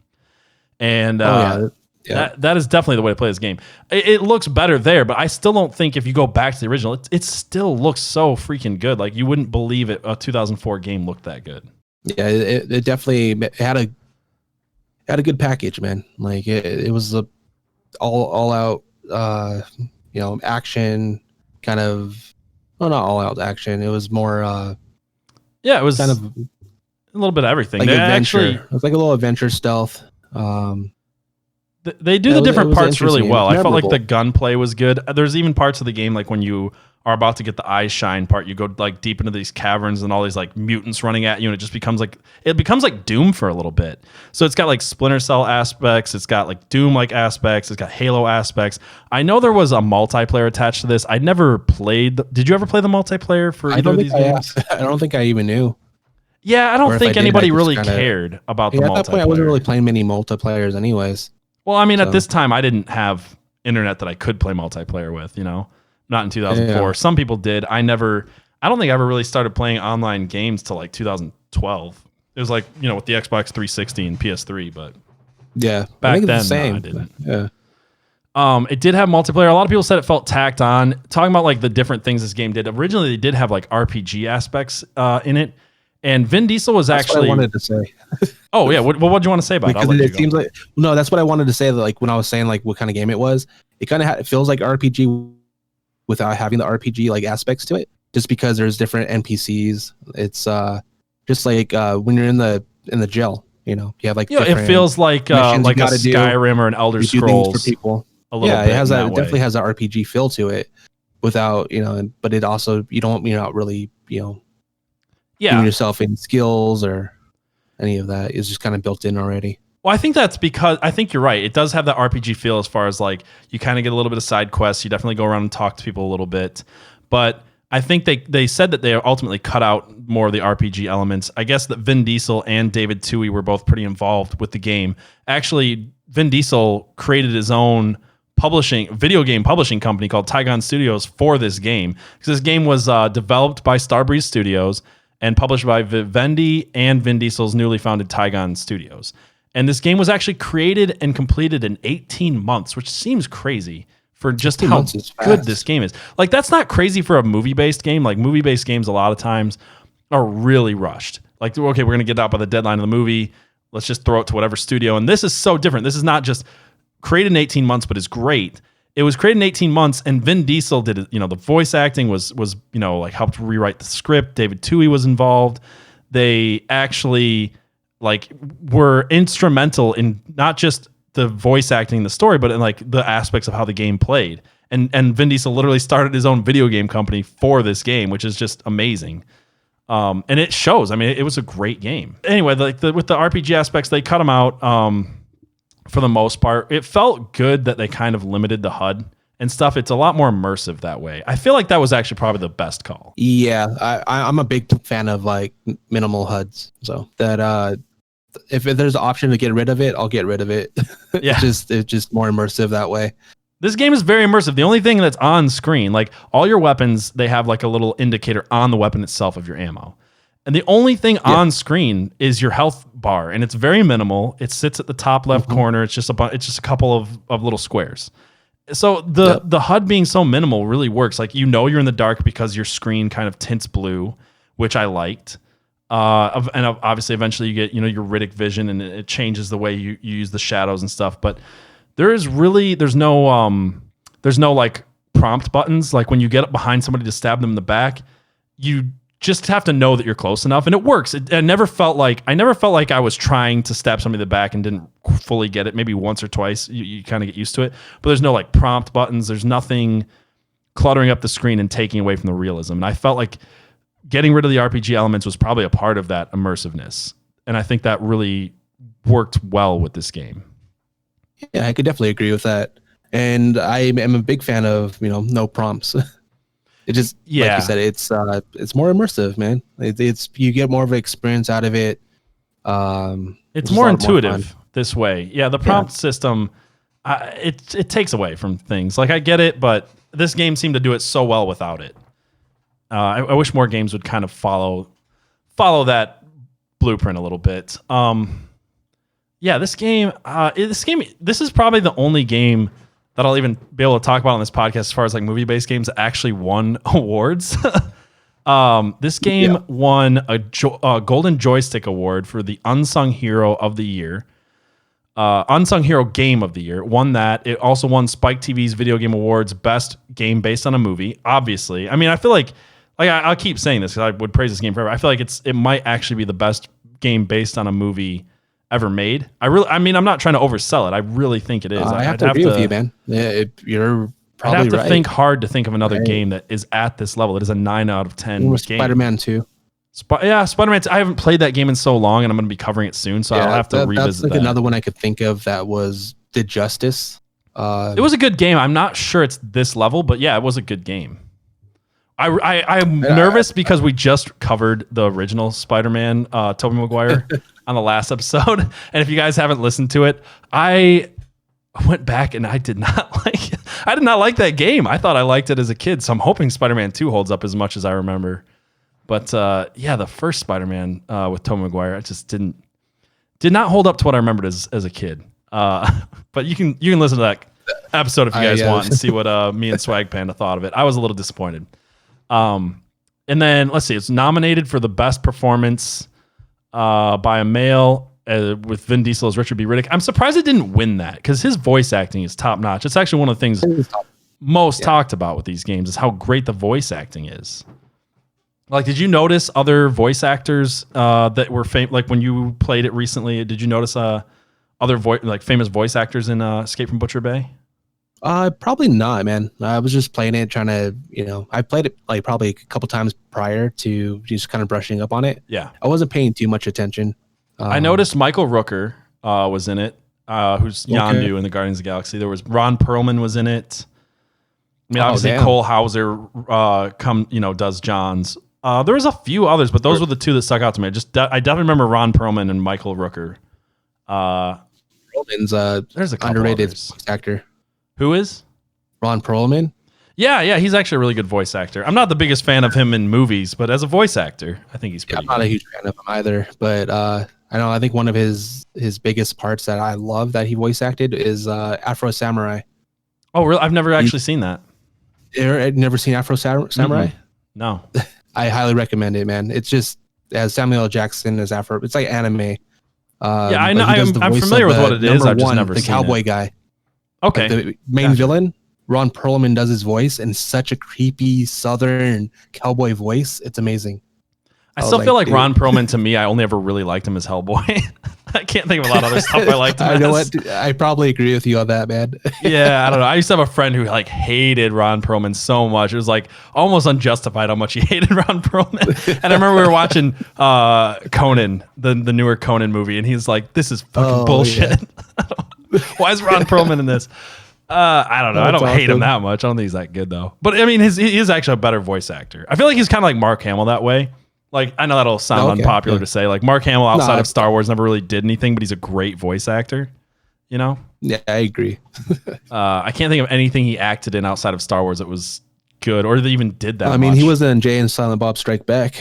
And that is definitely the way to play this game. It looks better there, but I still don't think if you go back to the original, it still looks so freaking good. Like you wouldn't believe it. A 2004 game looked that good. Yeah, it definitely had a good package, man. Like it was a all out, action kind of. Well, not all out action. It was more. Yeah, it was kind of a little bit of everything. Like adventure. It was like a little adventure stealth. They do the different parts really well. Memorable. I felt like the gunplay was good. There's even parts of the game like when you are about to get the eyes shine part, you go like deep into these caverns and all these like mutants running at you, and it becomes like Doom for a little bit. So it's got like Splinter Cell aspects, it's got like Doom like aspects, it's got Halo aspects. I know there was a multiplayer attached to this. I never played. Did you ever play the multiplayer for either of these games? I don't think I even knew. Yeah, I don't think anybody really cared about the multiplayer. At that point, I wasn't really playing many multiplayers anyways. Well, I mean, at this time, I didn't have internet that I could play multiplayer with, not in 2004. Yeah. Some people did. I don't think I ever really started playing online games till like 2012. It was like, with the Xbox 360 and PS3, but yeah, back then, I didn't. Yeah. It did have multiplayer. A lot of people said it felt tacked on. Talking about like the different things this game did. Originally, they did have like RPG aspects in it. And Vin Diesel was that's actually... what I wanted to say. Oh, yeah. What did you want to say about it? Because it seems like... No, that's what I wanted to say. That like when I was saying like what kind of game it was, it kind of it feels like RPG without having the RPG like aspects to it. Just because there's different NPCs. It's just like when you're in the jail, you have like... Yeah, it feels like a Skyrim or an Elder Scrolls. For people. A little bit. It has that. It definitely has an RPG feel to it. Without, but it also, you're not really, giving yourself any skills or any of that. Is just kind of built in already. Well, I think that's because I think you're right. It does have that RPG feel as far as like you kind of get a little bit of side quests. You definitely go around and talk to people a little bit. But I think they said that they ultimately cut out more of the RPG elements. I guess that Vin Diesel and David Twohy were both pretty involved with the game. Actually, Vin Diesel created his own video game publishing company called Tygon Studios for this game. Because this game was developed by Starbreeze Studios and published by Vivendi and Vin Diesel's newly founded Tygon Studios. And this game was actually created and completed in 18 months, which seems crazy for just how good this game is. Like, that's not crazy for a movie-based game. Like, movie-based games a lot of times are really rushed. Like, okay, we're going to get out by the deadline of the movie. Let's just throw it to whatever studio. And this is so different. This is not just created in 18 months, but is great. It was created in 18 months, and Vin Diesel did it. The voice acting was like helped rewrite the script. David Twohy was involved. They actually like were instrumental in not just the voice acting, the story, but in like the aspects of how the game played. And Vin Diesel literally started his own video game company for this game, which is just amazing. And it shows. I mean, it was a great game. Anyway, with the RPG aspects, they cut them out. For the most part, it felt good that they kind of limited the HUD and stuff. It's a lot more immersive that way. I feel like that was actually probably the best call. Yeah, I'm a big fan of like minimal HUDs. So that if there's an option to get rid of it, I'll get rid of it. Yeah, it's just more immersive that way. This game is very immersive. The only thing that's on screen, like all your weapons, they have like a little indicator on the weapon itself of your ammo. And the only thing on screen is your health bar, and it's very minimal. It sits at the top left corner. It's just a couple of little squares. So the HUD being so minimal really works. Like, you're in the dark because your screen kind of tints blue, which I liked. And obviously eventually you get, your Riddick vision, and it changes the way you use the shadows and stuff. But there's no like prompt buttons. Like when you get up behind somebody to stab them in the back, you just have to know that you're close enough, and it works. I never felt like I was trying to stab somebody in the back and didn't fully get it. Maybe once or twice, you kind of get used to it. But there's no like prompt buttons. There's nothing cluttering up the screen and taking away from the realism. And I felt like getting rid of the RPG elements was probably a part of that immersiveness, and I think that really worked well with this game. Yeah, I could definitely agree with that. And I am a big fan of, no prompts. It just, like you said, it's more immersive, man. It's you get more of an experience out of it. It's more intuitive this way. Yeah, the prompt system, it takes away from things. Like, I get it, but this game seemed to do it so well without it. I wish more games would kind of follow that blueprint a little bit. This game, this is probably the only game that I'll even be able to talk about on this podcast as far as like movie-based games that actually won awards. This game won a Golden Joystick Award for the Unsung Hero of the Year. Unsung Hero Game of the Year. Won that. It also won Spike TV's Video Game Awards Best Game Based on a Movie. Obviously. I mean, I feel like I'll keep saying this because I would praise this game forever. I feel like it might actually be the best game based on a movie ever made. I'm not trying to oversell it. I really think it is. I have to agree with you, man. Yeah, you're probably right. I'd have to think hard to think of another game that is at this level. It is a 9 out of 10 game. Spider-Man 2. Spider-Man 2. I haven't played that game in so long, and I'm going to be covering it soon, so I'll have to revisit that's like that. Another one I could think of that did justice. It was a good game. I'm not sure it's this level, but yeah, it was a good game. I'm nervous because we just covered the original Spider-Man, Tobey Maguire, on the last episode. And if you guys haven't listened to it, I went back and I did not like that game. I thought I liked it as a kid, so I'm hoping Spider-Man 2 holds up as much as I remember. But the first Spider-Man with Tobey Maguire, it just did not hold up to what I remembered as a kid. But you can listen to that episode if you guys want and see what me and Swag Panda thought of it. I was a little disappointed. And then let's see, it's nominated for the best performance by a male with Vin Diesel as Richard B Riddick. I'm surprised it didn't win that because his voice acting is top notch. It's actually one of the things most talked about with these games is how great the voice acting is. Like, did you notice other voice actors that were like when you played it recently? Did you notice other famous voice actors in Escape from Butcher Bay? Probably not, man. I was just playing it, trying to, I played it like probably a couple times prior to just kind of brushing up on it. Yeah. I wasn't paying too much attention. I noticed Michael Rooker was in it, who's Yondu in the Guardians of the Galaxy. There was Ron Perlman was in it. I mean, obviously Cole Hauser does John's. There was a few others, but those were the two that stuck out to me. I definitely remember Ron Perlman and Michael Rooker. Perlman's there's a underrated voice actor. Who is? Ron Perlman. Yeah, he's actually a really good voice actor. I'm not the biggest fan of him in movies, but as a voice actor, I think he's pretty good. I'm not a huge fan of him either, but I think one of his biggest parts that I love that he voice acted is Afro Samurai. Oh, really? I've never actually seen that. I've never seen Afro Samurai? Mm-hmm. No. I highly recommend it, man. It's just as Samuel L. Jackson as Afro. It's like anime. I know. I'm familiar with what it is. I've just never seen the cowboy guy. Okay. Like the main villain, Ron Perlman, does his voice in such a creepy Southern cowboy voice. It's amazing. I still feel like Ron Perlman, to me, I only ever really liked him as Hellboy. I can't think of a lot of other stuff I liked him as. You know what? I probably agree with you on that, man. Yeah, I don't know. I used to have a friend who hated Ron Perlman so much. It was almost unjustified how much he hated Ron Perlman. And I remember we were watching Conan, the newer Conan movie, and he's like, "This is fucking bullshit." Yeah. Why is Ron Perlman in this? I don't know. I don't hate him that much. I don't think he's that good though. But I mean, he is actually a better voice actor. I feel like he's kind of like Mark Hamill that way. Like, I know that'll sound unpopular to say. Like, Mark Hamill outside of Star Wars never really did anything, but he's a great voice actor. You know? Yeah, I agree. I can't think of anything he acted in outside of Star Wars that was good or that even did that. I mean, much. he was in Jay and Silent Bob Strike Back.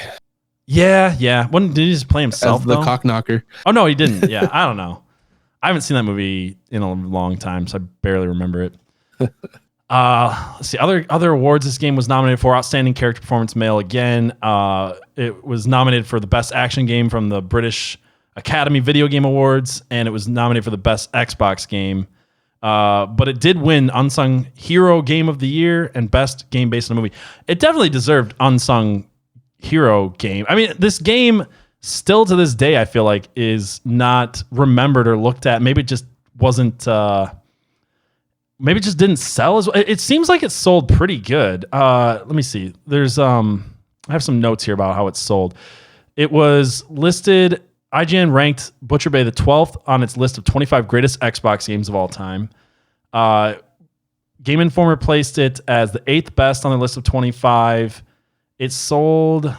Yeah. When did he just play himself? As the though? cock knocker. Oh no, he didn't. Yeah, I don't know. I haven't seen that movie in a long time, so I barely remember it. Let's see other awards this game was nominated for: Outstanding Character Performance Male again. It was nominated for the Best Action Game from the British Academy Video Game Awards, and it was nominated for the Best Xbox Game. But it did win Unsung Hero Game of the Year and Best Game Based on a Movie. It definitely deserved Unsung Hero Game. I mean, this game still to this day, I feel like, is not remembered or looked at. Maybe it just wasn't. Maybe it just didn't sell as well. It seems like it sold pretty good. Let me see. There's I have some notes here about how it's sold. It was listed. IGN ranked Butcher Bay the 12th on its list of 25 greatest Xbox games of all time. Game Informer placed it as the 8th best on the list of 25. It sold.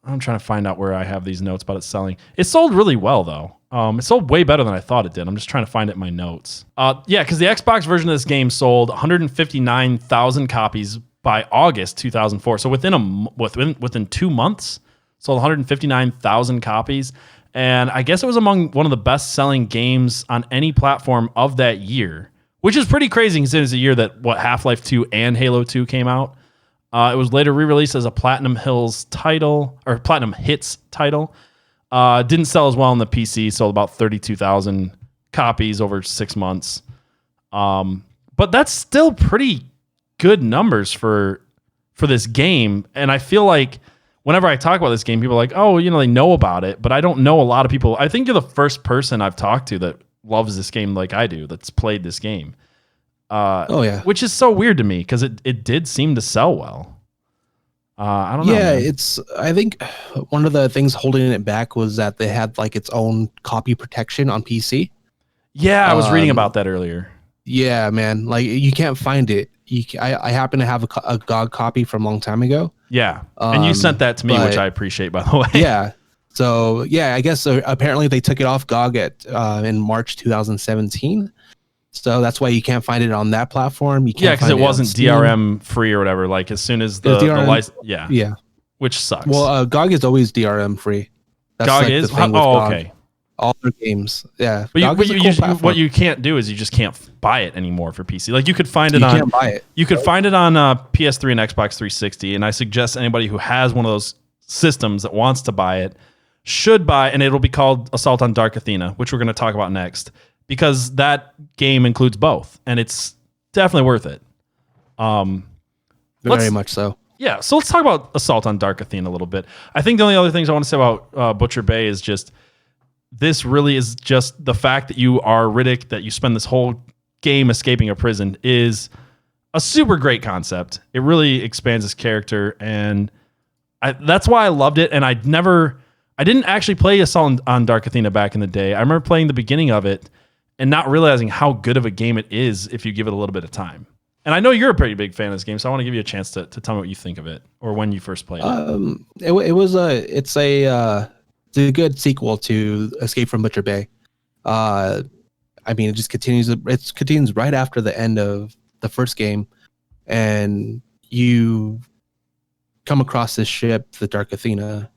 I'm trying to find out where I have these notes about it selling. It sold really well, though. It sold way better than I thought it did. I'm just trying to find it in my notes. Yeah, because the Xbox version of this game sold 159,000 copies by August 2004. So within 2 months, sold 159,000 copies. And I guess it was among one of the best-selling games on any platform of that year, which is pretty crazy considering it's a year that Half-Life 2 and Halo 2 came out. It was later re-released as a Platinum Hits title. Didn't sell as well on the PC, sold about 32,000 copies over 6 months. But that's still pretty good numbers for this game. And I feel like whenever I talk about this game, people are like, oh, they know about it, but I don't know a lot of people. I think you're the first person I've talked to that loves this game like I do, that's played this game. Which is so weird to me because it did seem to sell well. I don't know. Yeah, man. I think one of the things holding it back was that they had like its own copy protection on PC. Yeah, I was reading about that earlier. Yeah, man. Like you can't find it. I happen to have a GOG copy from a long time ago. Yeah, and you sent that to me, which I appreciate, by the way. Yeah. So yeah, I guess apparently they took it off GOG in March 2017. So that's why you can't find it on that platform. You can't because it wasn't DRM free or whatever. Like as soon as the license, yeah, which sucks. Well, GOG is always DRM free. That's GOG like is. the thing with GOG. Okay. All their games, yeah. But what you can't do is you just can't buy it anymore for PC. Like you could find it you can't buy it. You could find it on PS3 and Xbox 360. And I suggest anybody who has one of those systems that wants to buy it should buy, and it'll be called Assault on Dark Athena, which we're going to talk about next, because that game includes both, and it's definitely worth it. Very much so. Yeah, so let's talk about Assault on Dark Athena a little bit. I think the only other things I want to say about Butcher Bay is just this really is just the fact that you are Riddick, that you spend this whole game escaping a prison is a super great concept. It really expands his character, and that's why I loved it. And I didn't actually play Assault on Dark Athena back in the day. I remember playing the beginning of it and not realizing how good of a game it is if you give it a little bit of time. And I know you're a pretty big fan of this game, so I want to give you a chance to tell me what you think of it or when you first played it. It's a good sequel to Escape from Butcher Bay. I mean, it just continues. It continues right after the end of the first game, and you come across this ship, the Dark Athena,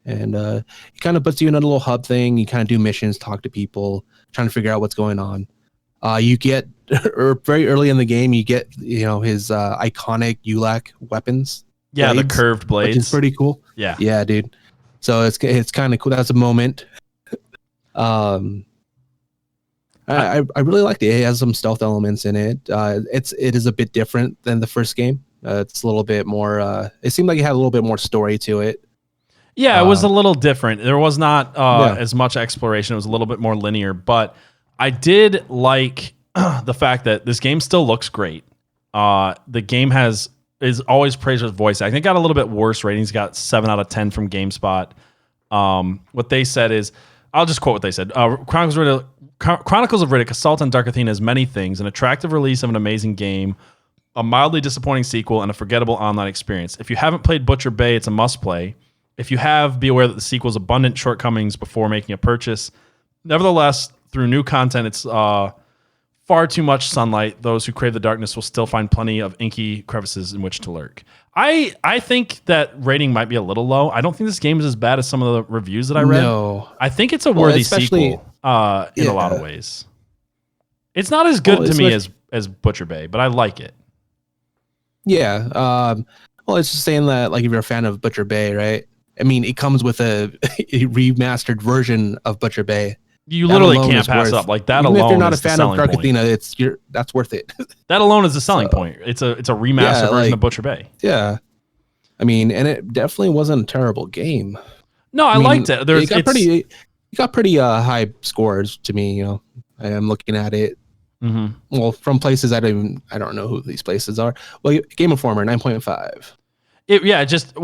and it kind of puts you in a little hub thing. You kind of do missions, talk to people, trying to figure out what's going on. You get very early in the game, you get his iconic ULAC weapons. Yeah, blades, the curved blades, which is pretty cool. Yeah, dude. So it's kind of cool. That's a moment. I really liked it. It has some stealth elements in it. It is a bit different than the first game. It's a little bit more. It seemed like it had a little bit more story to it. Yeah, it was a little different. There was not as much exploration. It was a little bit more linear, but I did like the fact that this game still looks great. The game is always praised with voice acting. It got a little bit worse ratings. It got 7 out of 10 from GameSpot. What they said is, I'll just quote what they said. Chronicles of Riddick, Assault on Dark Athena is many things: an attractive release of an amazing game, a mildly disappointing sequel, and a forgettable online experience. If you haven't played Butcher Bay, it's a must-play. If you have, be aware that the sequel's abundant shortcomings before making a purchase. Nevertheless, through new content, it's far too much sunlight. Those who crave the darkness will still find plenty of inky crevices in which to lurk. I think that rating might be a little low. I don't think this game is as bad as some of the reviews that I read. No. I think it's a worthy sequel in a lot of ways. It's not as good to me as Butcher Bay, but I like it. Yeah. Well, it's just saying that, like, if you're a fan of Butcher Bay, right? I mean, it comes with a remastered version of Butcher Bay. You literally can't pass it up. Like that alone. If you're not a is the fan of selling Dark point. Athena, that's worth it. That alone is the selling point. It's a remastered version of Butcher Bay. Yeah. I mean, and it definitely wasn't a terrible game. No, I liked it. It got pretty high scores to me. You know, I am looking at it. Mm-hmm. Well, from places I don't know who these places are. Well, Game Informer 9.5.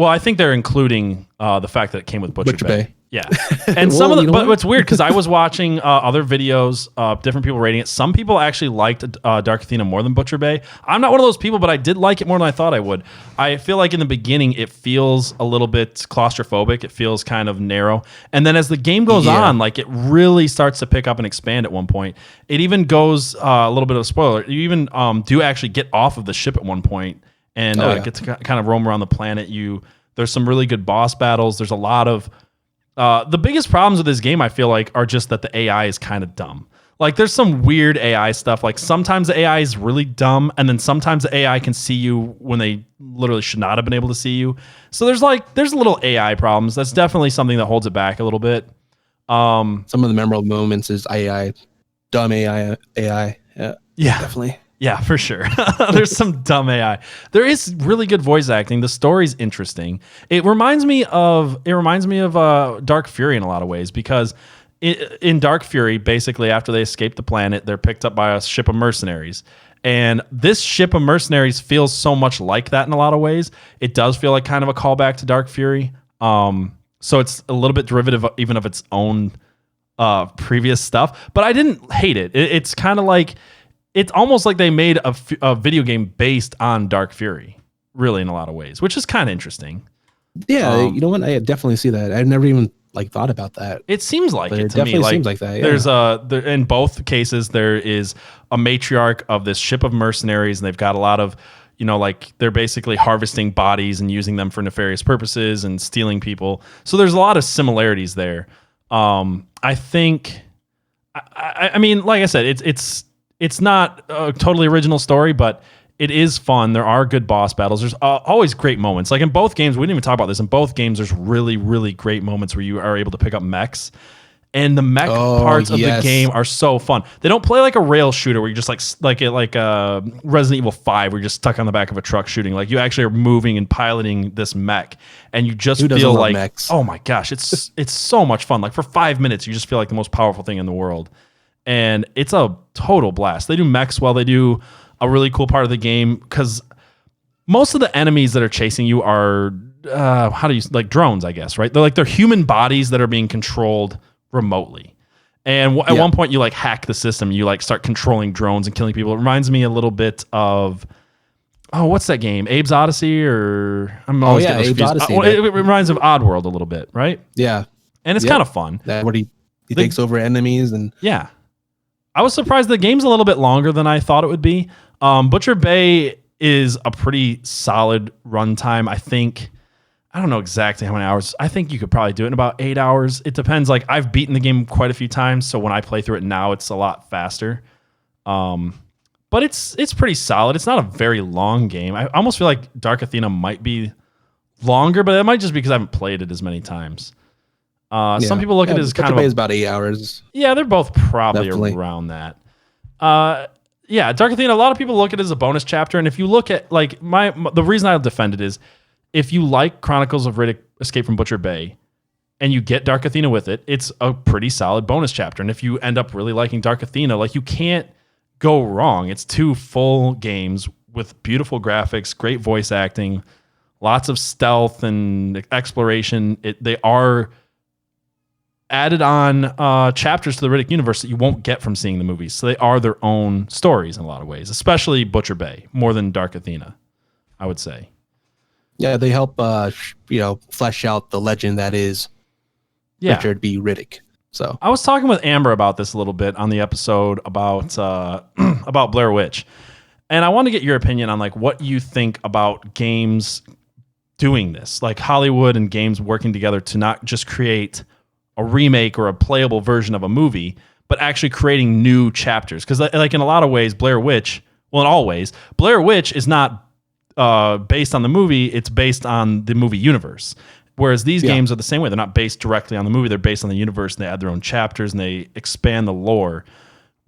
I think they're including the fact that it came with Butcher Bay. Yeah, and Well, some of but what's weird because I was watching other videos, different people rating it. Some people actually liked Dark Athena more than Butcher Bay. I'm not one of those people, but I did like it more than I thought I would. I feel like in the beginning it feels a little bit claustrophobic. It feels kind of narrow, and then as the game goes on, like it really starts to pick up and expand. At one point, it even goes a little bit of a spoiler. You even do actually get off of the ship at one point and get to kind of roam around the planet. There's some really good boss battles. There's a lot of the biggest problems with this game, I feel like, are just that the AI is kind of dumb. Like, there's some weird AI stuff. Like, sometimes the AI is really dumb, and then sometimes the AI can see you when they literally should not have been able to see you. So there's little AI problems. That's definitely something that holds it back a little bit. Some of the memorable moments is AI, dumb AI. Yeah, definitely. Yeah, for sure. There's some dumb AI. There is really good voice acting. The story's interesting. It reminds me of Dark Fury in a lot of ways because in Dark Fury, basically after they escape the planet, they're picked up by a ship of mercenaries. And this ship of mercenaries feels so much like that in a lot of ways. It does feel like kind of a callback to Dark Fury. So it's a little bit derivative even of its own previous stuff. But I didn't hate it. It's kind of like... It's almost like they made a video game based on Dark Fury, really, in a lot of ways, which is kind of interesting. Yeah, you know what? I definitely see that. I've never even thought about that. It seems like it to me. Definitely seems like that. Yeah. There's in both cases there is a matriarch of this ship of mercenaries, and they've got a lot of, like they're basically harvesting bodies and using them for nefarious purposes and stealing people. So there's a lot of similarities there. I think, I mean, like I said, it's not a totally original story, but it is fun. There are good boss battles. There's always great moments. Like in both games, we didn't even talk about this. In both games, there's really, really great moments where you are able to pick up mechs. And the mech parts of the game are so fun. They don't play like a rail shooter where you're just like Resident Evil 5 where you're just stuck on the back of a truck shooting. Like you actually are moving and piloting this mech, and you just feel like, mechs? Oh my gosh, it's so much fun. Like for 5 minutes, you just feel like the most powerful thing in the world. And it's a total blast. They do mechs well. They do a really cool part of the game because most of the enemies that are chasing you are like drones, I guess, right? They're human bodies that are being controlled remotely. And at one point you like hack the system. You like start controlling drones and killing people. It reminds me a little bit of what's that game? Abe's Odyssey I'm always getting those Abe's Odyssey. It reminds of Oddworld a little bit, right? Yeah. And it's kind of fun. That where he takes over enemies and yeah. I was surprised the game's a little bit longer than I thought it would be. Butcher Bay is a pretty solid runtime. I don't know exactly how many hours. I think you could probably do it in about 8 hours. It depends. Like I've beaten the game quite a few times, so when I play through it now, it's a lot faster. But it's pretty solid. It's not a very long game. I almost feel like Dark Athena might be longer, but it might just be because I haven't played it as many times. Some people look at it as kind of is about 8 hours. Yeah, they're both probably around that. Dark Athena, a lot of people look at it as a bonus chapter, and if you look at like the reason I'll defend it is if you like Chronicles of Riddick Escape from Butcher Bay and you get Dark Athena with it, it's a pretty solid bonus chapter. And if you end up really liking Dark Athena, like you can't go wrong. It's two full games with beautiful graphics, great voice acting, lots of stealth and exploration. They are added on chapters to the Riddick universe that you won't get from seeing the movies. So they are their own stories in a lot of ways, especially Butcher Bay, more than Dark Athena, I would say. Yeah, they help flesh out the legend that is Richard B Riddick. So I was talking with Amber about this a little bit on the episode about about Blair Witch, and I want to get your opinion on like what you think about games doing this, like Hollywood and games working together to not just create a remake or a playable version of a movie, but actually creating new chapters. Because like in a lot of ways, Blair Witch, well, in all ways, Blair Witch is not based on the movie; it's based on the movie universe. Whereas these games are the same way; they're not based directly on the movie; they're based on the universe, and they add their own chapters and they expand the lore.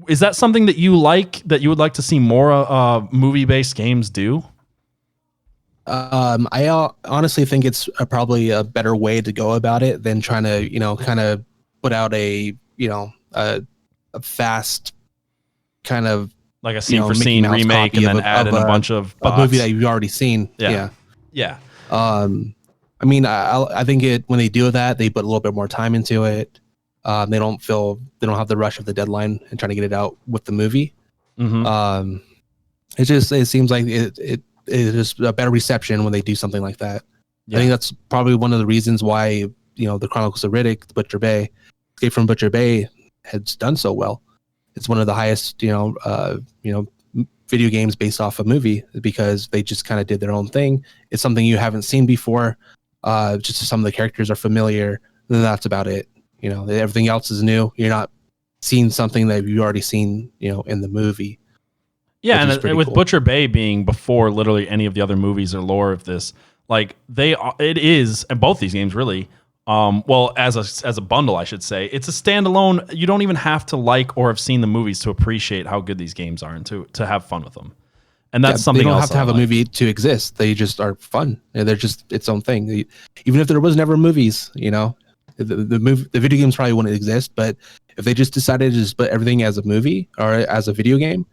Is that something that you like? That you would like to see more movie-based games do? I honestly think it's probably a better way to go about it than trying to, kind of put out a fast kind of like a scene for scene remake and then add in a bunch of a movie that you've already seen. Yeah. I mean, I think when they do that, they put a little bit more time into it. They don't have the rush of the deadline and trying to get it out with the movie. Mm-hmm. It seems like it is a better reception when they do something like that. I think that's probably one of the reasons why, the Chronicles of Riddick, the Butcher Bay, Escape from Butcher Bay has done so well. It's one of the highest, video games based off a movie because they just kind of did their own thing. It's something you haven't seen before. Just some of the characters are familiar. And that's about it. Everything else is new. You're not seeing something that you've already seen, in the movie. Yeah, and with cool. Butcher Bay being before literally any of the other movies or lore of this, like it is, and both these games really, as a bundle, I should say, it's a standalone. You don't even have to like or have seen the movies to appreciate how good these games are and to have fun with them. And that's something they don't else have to have a movie to exist. They just are fun. They're just its own thing. Even if there was never movies, the video games probably wouldn't exist. But if they just decided to just put everything as a movie or as a video game,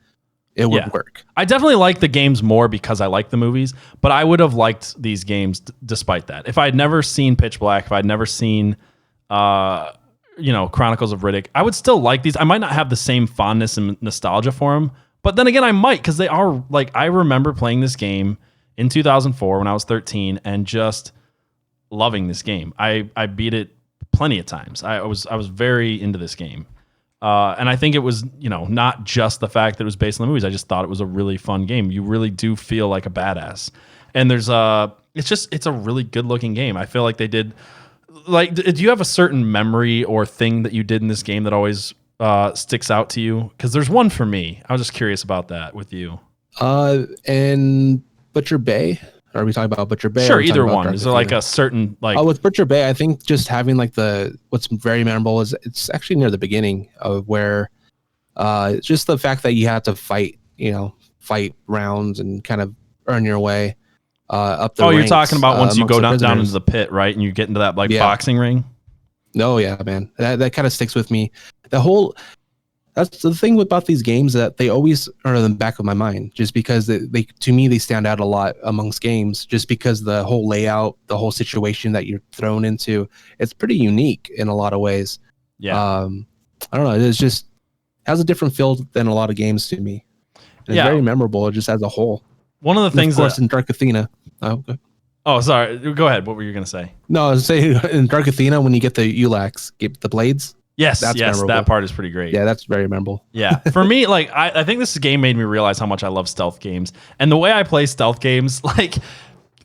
it would work. I definitely like the games more because I like the movies, but I would have liked these games despite that. If I had never seen Pitch Black, if I'd never seen, Chronicles of Riddick, I would still like these. I might not have the same fondness and nostalgia for them, but then again, I might, because they are like, I remember playing this game in 2004 when I was 13 and just loving this game. I beat it plenty of times. I was very into this game. And I think it was, not just the fact that it was based on the movies. I just thought it was a really fun game. You really do feel like a badass. And it's a really good looking game. I feel like they did, like, do you have a certain memory or thing that you did in this game that always sticks out to you? Because there's one for me. I was just curious about that with you. And Butcher Bay. Are we talking about Butcher Bay? Sure, either one. Is there like a certain like? With Butcher Bay, I think just having like what's very memorable is it's actually near the beginning of where, just the fact that you have to fight rounds and kind of earn your way up the. Oh, ranks, you're talking about once you go down into the pit, right, and you get into that boxing ring. Oh yeah, man, that kind of sticks with me. That's the thing about these games, that they always are in the back of my mind, just because they stand out a lot amongst games, just because the whole layout, the whole situation that you're thrown into, it's pretty unique in a lot of ways. Yeah. I don't know. It has a different feel than a lot of games to me. And it's very memorable just as a whole. One of the things, of course, in Dark Athena. Oh, sorry. Go ahead. What were you going to say? No, I was saying in Dark Athena, when you get the Ulax, get the blades. Yes, that part is pretty great. Yeah, that's very memorable. Yeah, for me, like I think this game made me realize how much I love stealth games, and the way I play stealth games, like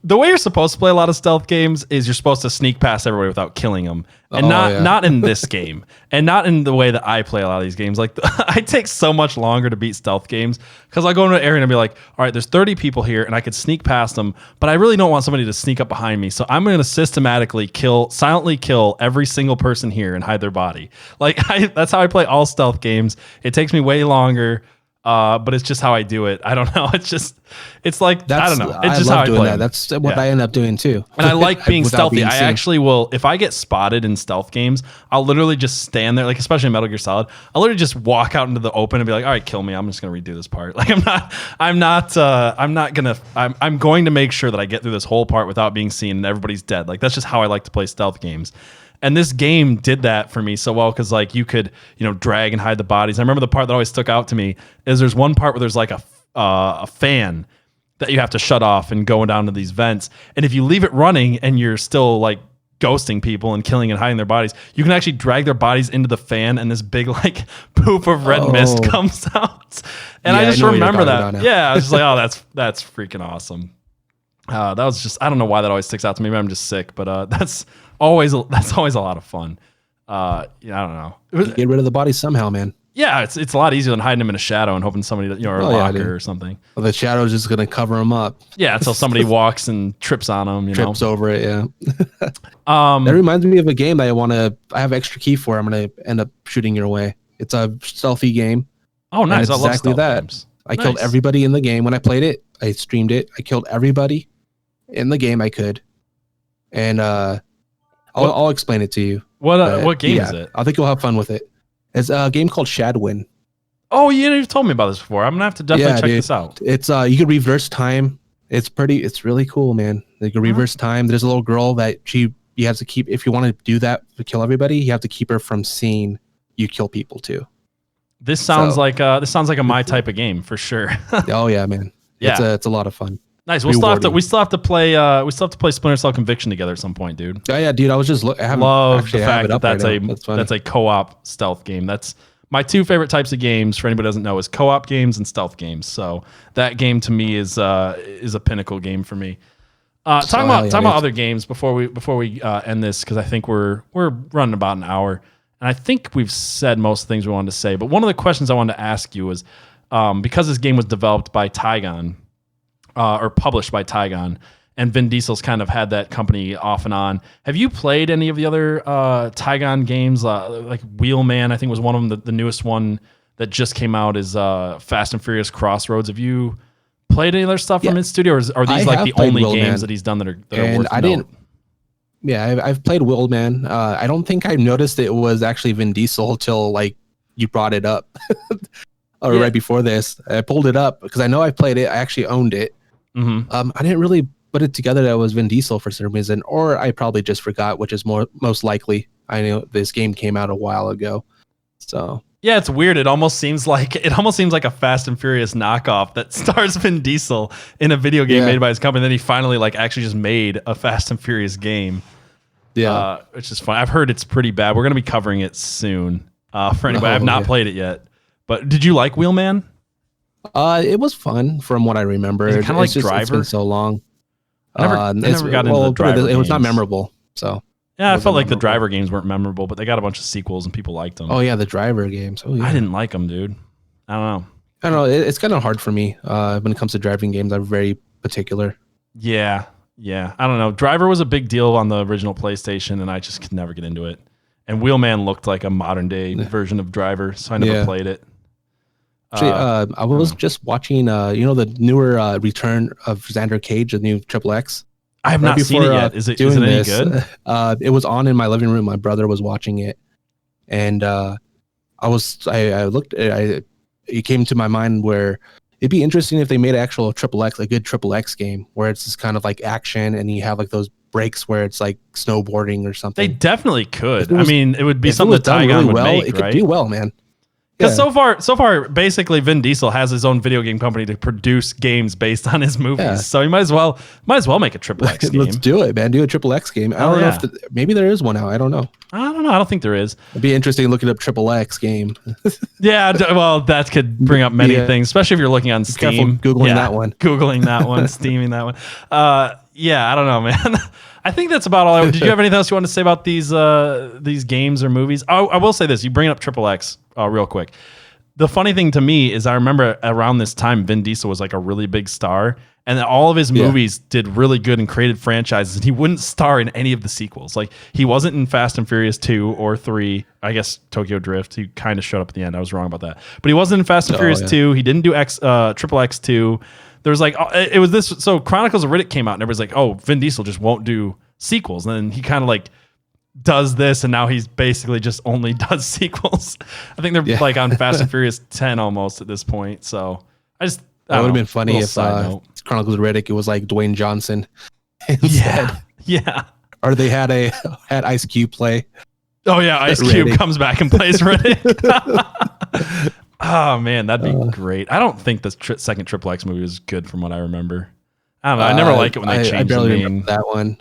the way you're supposed to play a lot of stealth games is you're supposed to sneak past everybody without killing them, and not in this game, and not in the way that I play a lot of these games. Like I take so much longer to beat stealth games because I go into an area and be like, all right, there's 30 people here, and I could sneak past them, but I really don't want somebody to sneak up behind me, so I'm going to systematically silently kill every single person here and hide their body. Like that's how I play all stealth games. It takes me way longer. But it's just how I do it. I don't know. It's like, I don't know. It's just how I play. That's what I end up doing too. And I like being stealthy. I actually will, if I get spotted in stealth games, I'll literally just stand there, like especially in Metal Gear Solid, I'll literally just walk out into the open and be like, all right, kill me. I'm just going to redo this part. Like I'm going to make sure that I get through this whole part without being seen and everybody's dead. Like that's just how I like to play stealth games. And this game did that for me so well because like you could, drag and hide the bodies. I remember the part that always stuck out to me is there's one part where there's like a fan that you have to shut off and going down to these vents. And if you leave it running and you're still like ghosting people and killing and hiding their bodies. You can actually drag their bodies into the fan, and this big like poof of red mist comes out. And I just remember that. Yeah, I was just like, oh, that's freaking awesome. That was just, I don't know why that always sticks out to me. Maybe I'm just sick, but that's always a lot of fun. I don't know. Get rid of the body somehow, man. Yeah, it's a lot easier than hiding them in a shadow and hoping somebody, or a locker or something. Well, the shadow's just gonna cover them up. Yeah, until somebody walks and trips on them. Trips over it. Yeah. That reminds me of a game that I have extra key for. I'm gonna end up shooting your way. It's a stealthy game. Oh, nice! I love exactly that. Games. I killed everybody in the game when I played it. I streamed it. I killed everybody in the game I could, and I'll explain it to you. What game is it? I think you'll have fun with it. It's a game called Shadwin. Oh, you've told me about this before. I'm gonna have to definitely check this out. It's you can reverse time. It's really cool, man. You can reverse time. There's a little girl that you have to keep. If you want to do that to kill everybody, you have to keep her from seeing you kill people too. This sounds like a my type of game for sure. Oh yeah, man. Yeah, it's a lot of fun. Nice. We still have to play Splinter Cell Conviction together at some point, dude. Oh yeah, dude. I was just love the fact that's a co-op stealth game. That's my two favorite types of games. For anybody who doesn't know, is co-op games and stealth games. So that game to me is a pinnacle game for me. Talking about other games before we end this, because I think we're running about an hour, and I think we've said most of the things we wanted to say. But one of the questions I wanted to ask you was, because this game was developed by Tygon. Or published by Tygon, and Vin Diesel's kind of had that company off and on. Have you played any of the other Tygon games? Like Wheelman, I think was one of them. The newest one that just came out is Fast and Furious Crossroads. Have you played any other stuff from his studio, or are these like the only games that he's done that are worth note? Yeah, I've played Wheelman. I don't think I noticed it was actually Vin Diesel till like you brought it up. Right before this. I pulled it up because I know I played it. I actually owned it. Mm-hmm. I didn't really put it together that it was Vin Diesel for some reason, or I probably just forgot, which is most likely. I know this game came out a while ago, so yeah, it's weird. It almost seems like a Fast and Furious knockoff that stars Vin Diesel in a video game made by his company. Then he finally actually just made a Fast and Furious game. Yeah, which is fun. I've heard it's pretty bad. We're gonna be covering it soon. For anybody, I've not played it yet. But did you like Wheelman? It was fun from what I remember. It's kind of like Driver. It's been so long. I never got into the Driver games. It was not memorable. So yeah, I felt like the Driver games weren't memorable, but they got a bunch of sequels and people liked them. Oh yeah, the Driver games. Oh yeah. I didn't like them, dude. I don't know. It's kind of hard for me when it comes to driving games. I'm very particular. Yeah. I don't know. Driver was a big deal on the original PlayStation, and I just could never get into it. And Wheelman looked like a modern day version of Driver, so I never played it. Actually, I was just watching, the newer return of Xander Cage, the new XXX. I have not seen it yet. Is it any good? It was on in my living room. My brother was watching it, and I looked. It came to my mind where it'd be interesting if they made actual XXX, a good XXX game, where it's just kind of like action, and you have like those breaks where it's like snowboarding or something. They definitely could. It would be something that Tygon would make, it could do well, man. Because so far, basically, Vin Diesel has his own video game company to produce games based on his movies. Yeah. So you might as well make a XXX game. Let's do it, man. Do a XXX game. I don't know if maybe there is one out. I don't know. I don't know. I don't think there is. It'd be interesting looking up XXX game. Yeah, well, that could bring up many things, especially if you're looking on Steam. Googling that one. Googling that one, steaming that one. Yeah, I don't know, man. I think that's about all. Did you have anything else you wanted to say about these games or movies? Oh, I will say this. You bring up XXX real quick. The funny thing to me is I remember around this time, Vin Diesel was like a really big star, and all of his movies did really good and created franchises, and he wouldn't star in any of the sequels. Like, he wasn't in Fast and Furious 2 or 3. I guess Tokyo Drift, he kind of showed up at the end. I was wrong about that. But he wasn't in Fast and Furious 2. He didn't do XXX 2. There was it was this. So Chronicles of Riddick came out, and everybody's like, "Oh, Vin Diesel just won't do sequels." And then he kind of does this, and now he's basically just only does sequels. I think they're on Fast and Furious 10 almost at this point. So that would have been funny if Chronicles of Riddick, it was like Dwayne Johnson instead. Yeah. Or they had Ice Cube play. Oh yeah, Ice Cube comes back and plays Riddick. Oh man, that'd be great. I don't think the second XXX movie was good from what I remember. I don't know. I never like it when they change I barely the name. remember that one.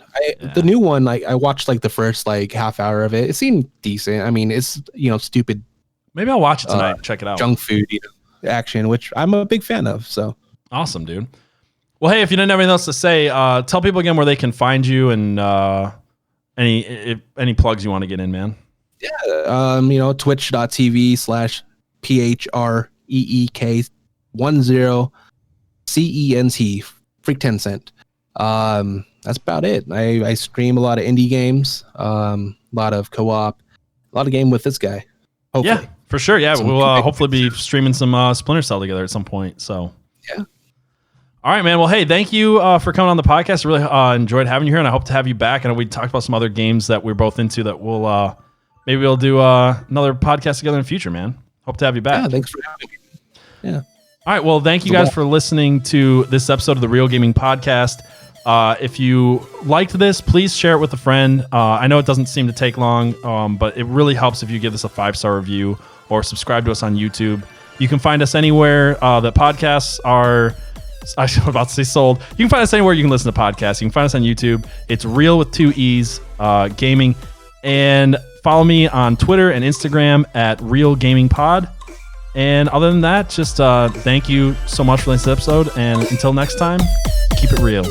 The new one, like I watched like the first like half hour of it. It seemed decent. I mean, it's stupid. Maybe I'll watch it tonight. Check it out. Junk food action, which I'm a big fan of. So awesome, dude. Well, hey, if you didn't have anything else to say, tell people again where they can find you and any plugs you want to get in, man. Yeah, twitch.tv/PHREEK10CENT, Phreek10Cent. That's about it. I stream a lot of indie games, a lot of co-op, a lot of game with this guy. Hopefully. Yeah, for sure. Yeah, we'll hopefully be streaming some Splinter Cell together at some point. So yeah. All right, man. Well, hey, thank you for coming on the podcast. I really enjoyed having you here, and I hope to have you back. I know we talked about some other games that we're both into that we'll maybe we'll do another podcast together in the future, man. Hope to have you back. Yeah, thanks for having me. Yeah. All right. Well, thank you guys for listening to this episode of the Real Gaming Podcast. If you liked this, please share it with a friend. I know it doesn't seem to take long, but it really helps if you give us a 5-star review or subscribe to us on YouTube. You can find us anywhere that podcasts are. I was about to say sold. You can find us anywhere you can listen to podcasts. You can find us on YouTube. It's Real with 2 E's Gaming. And follow me on Twitter and Instagram at Real Gaming Pod. And other than that, just thank you so much for this episode. And until next time, keep it real.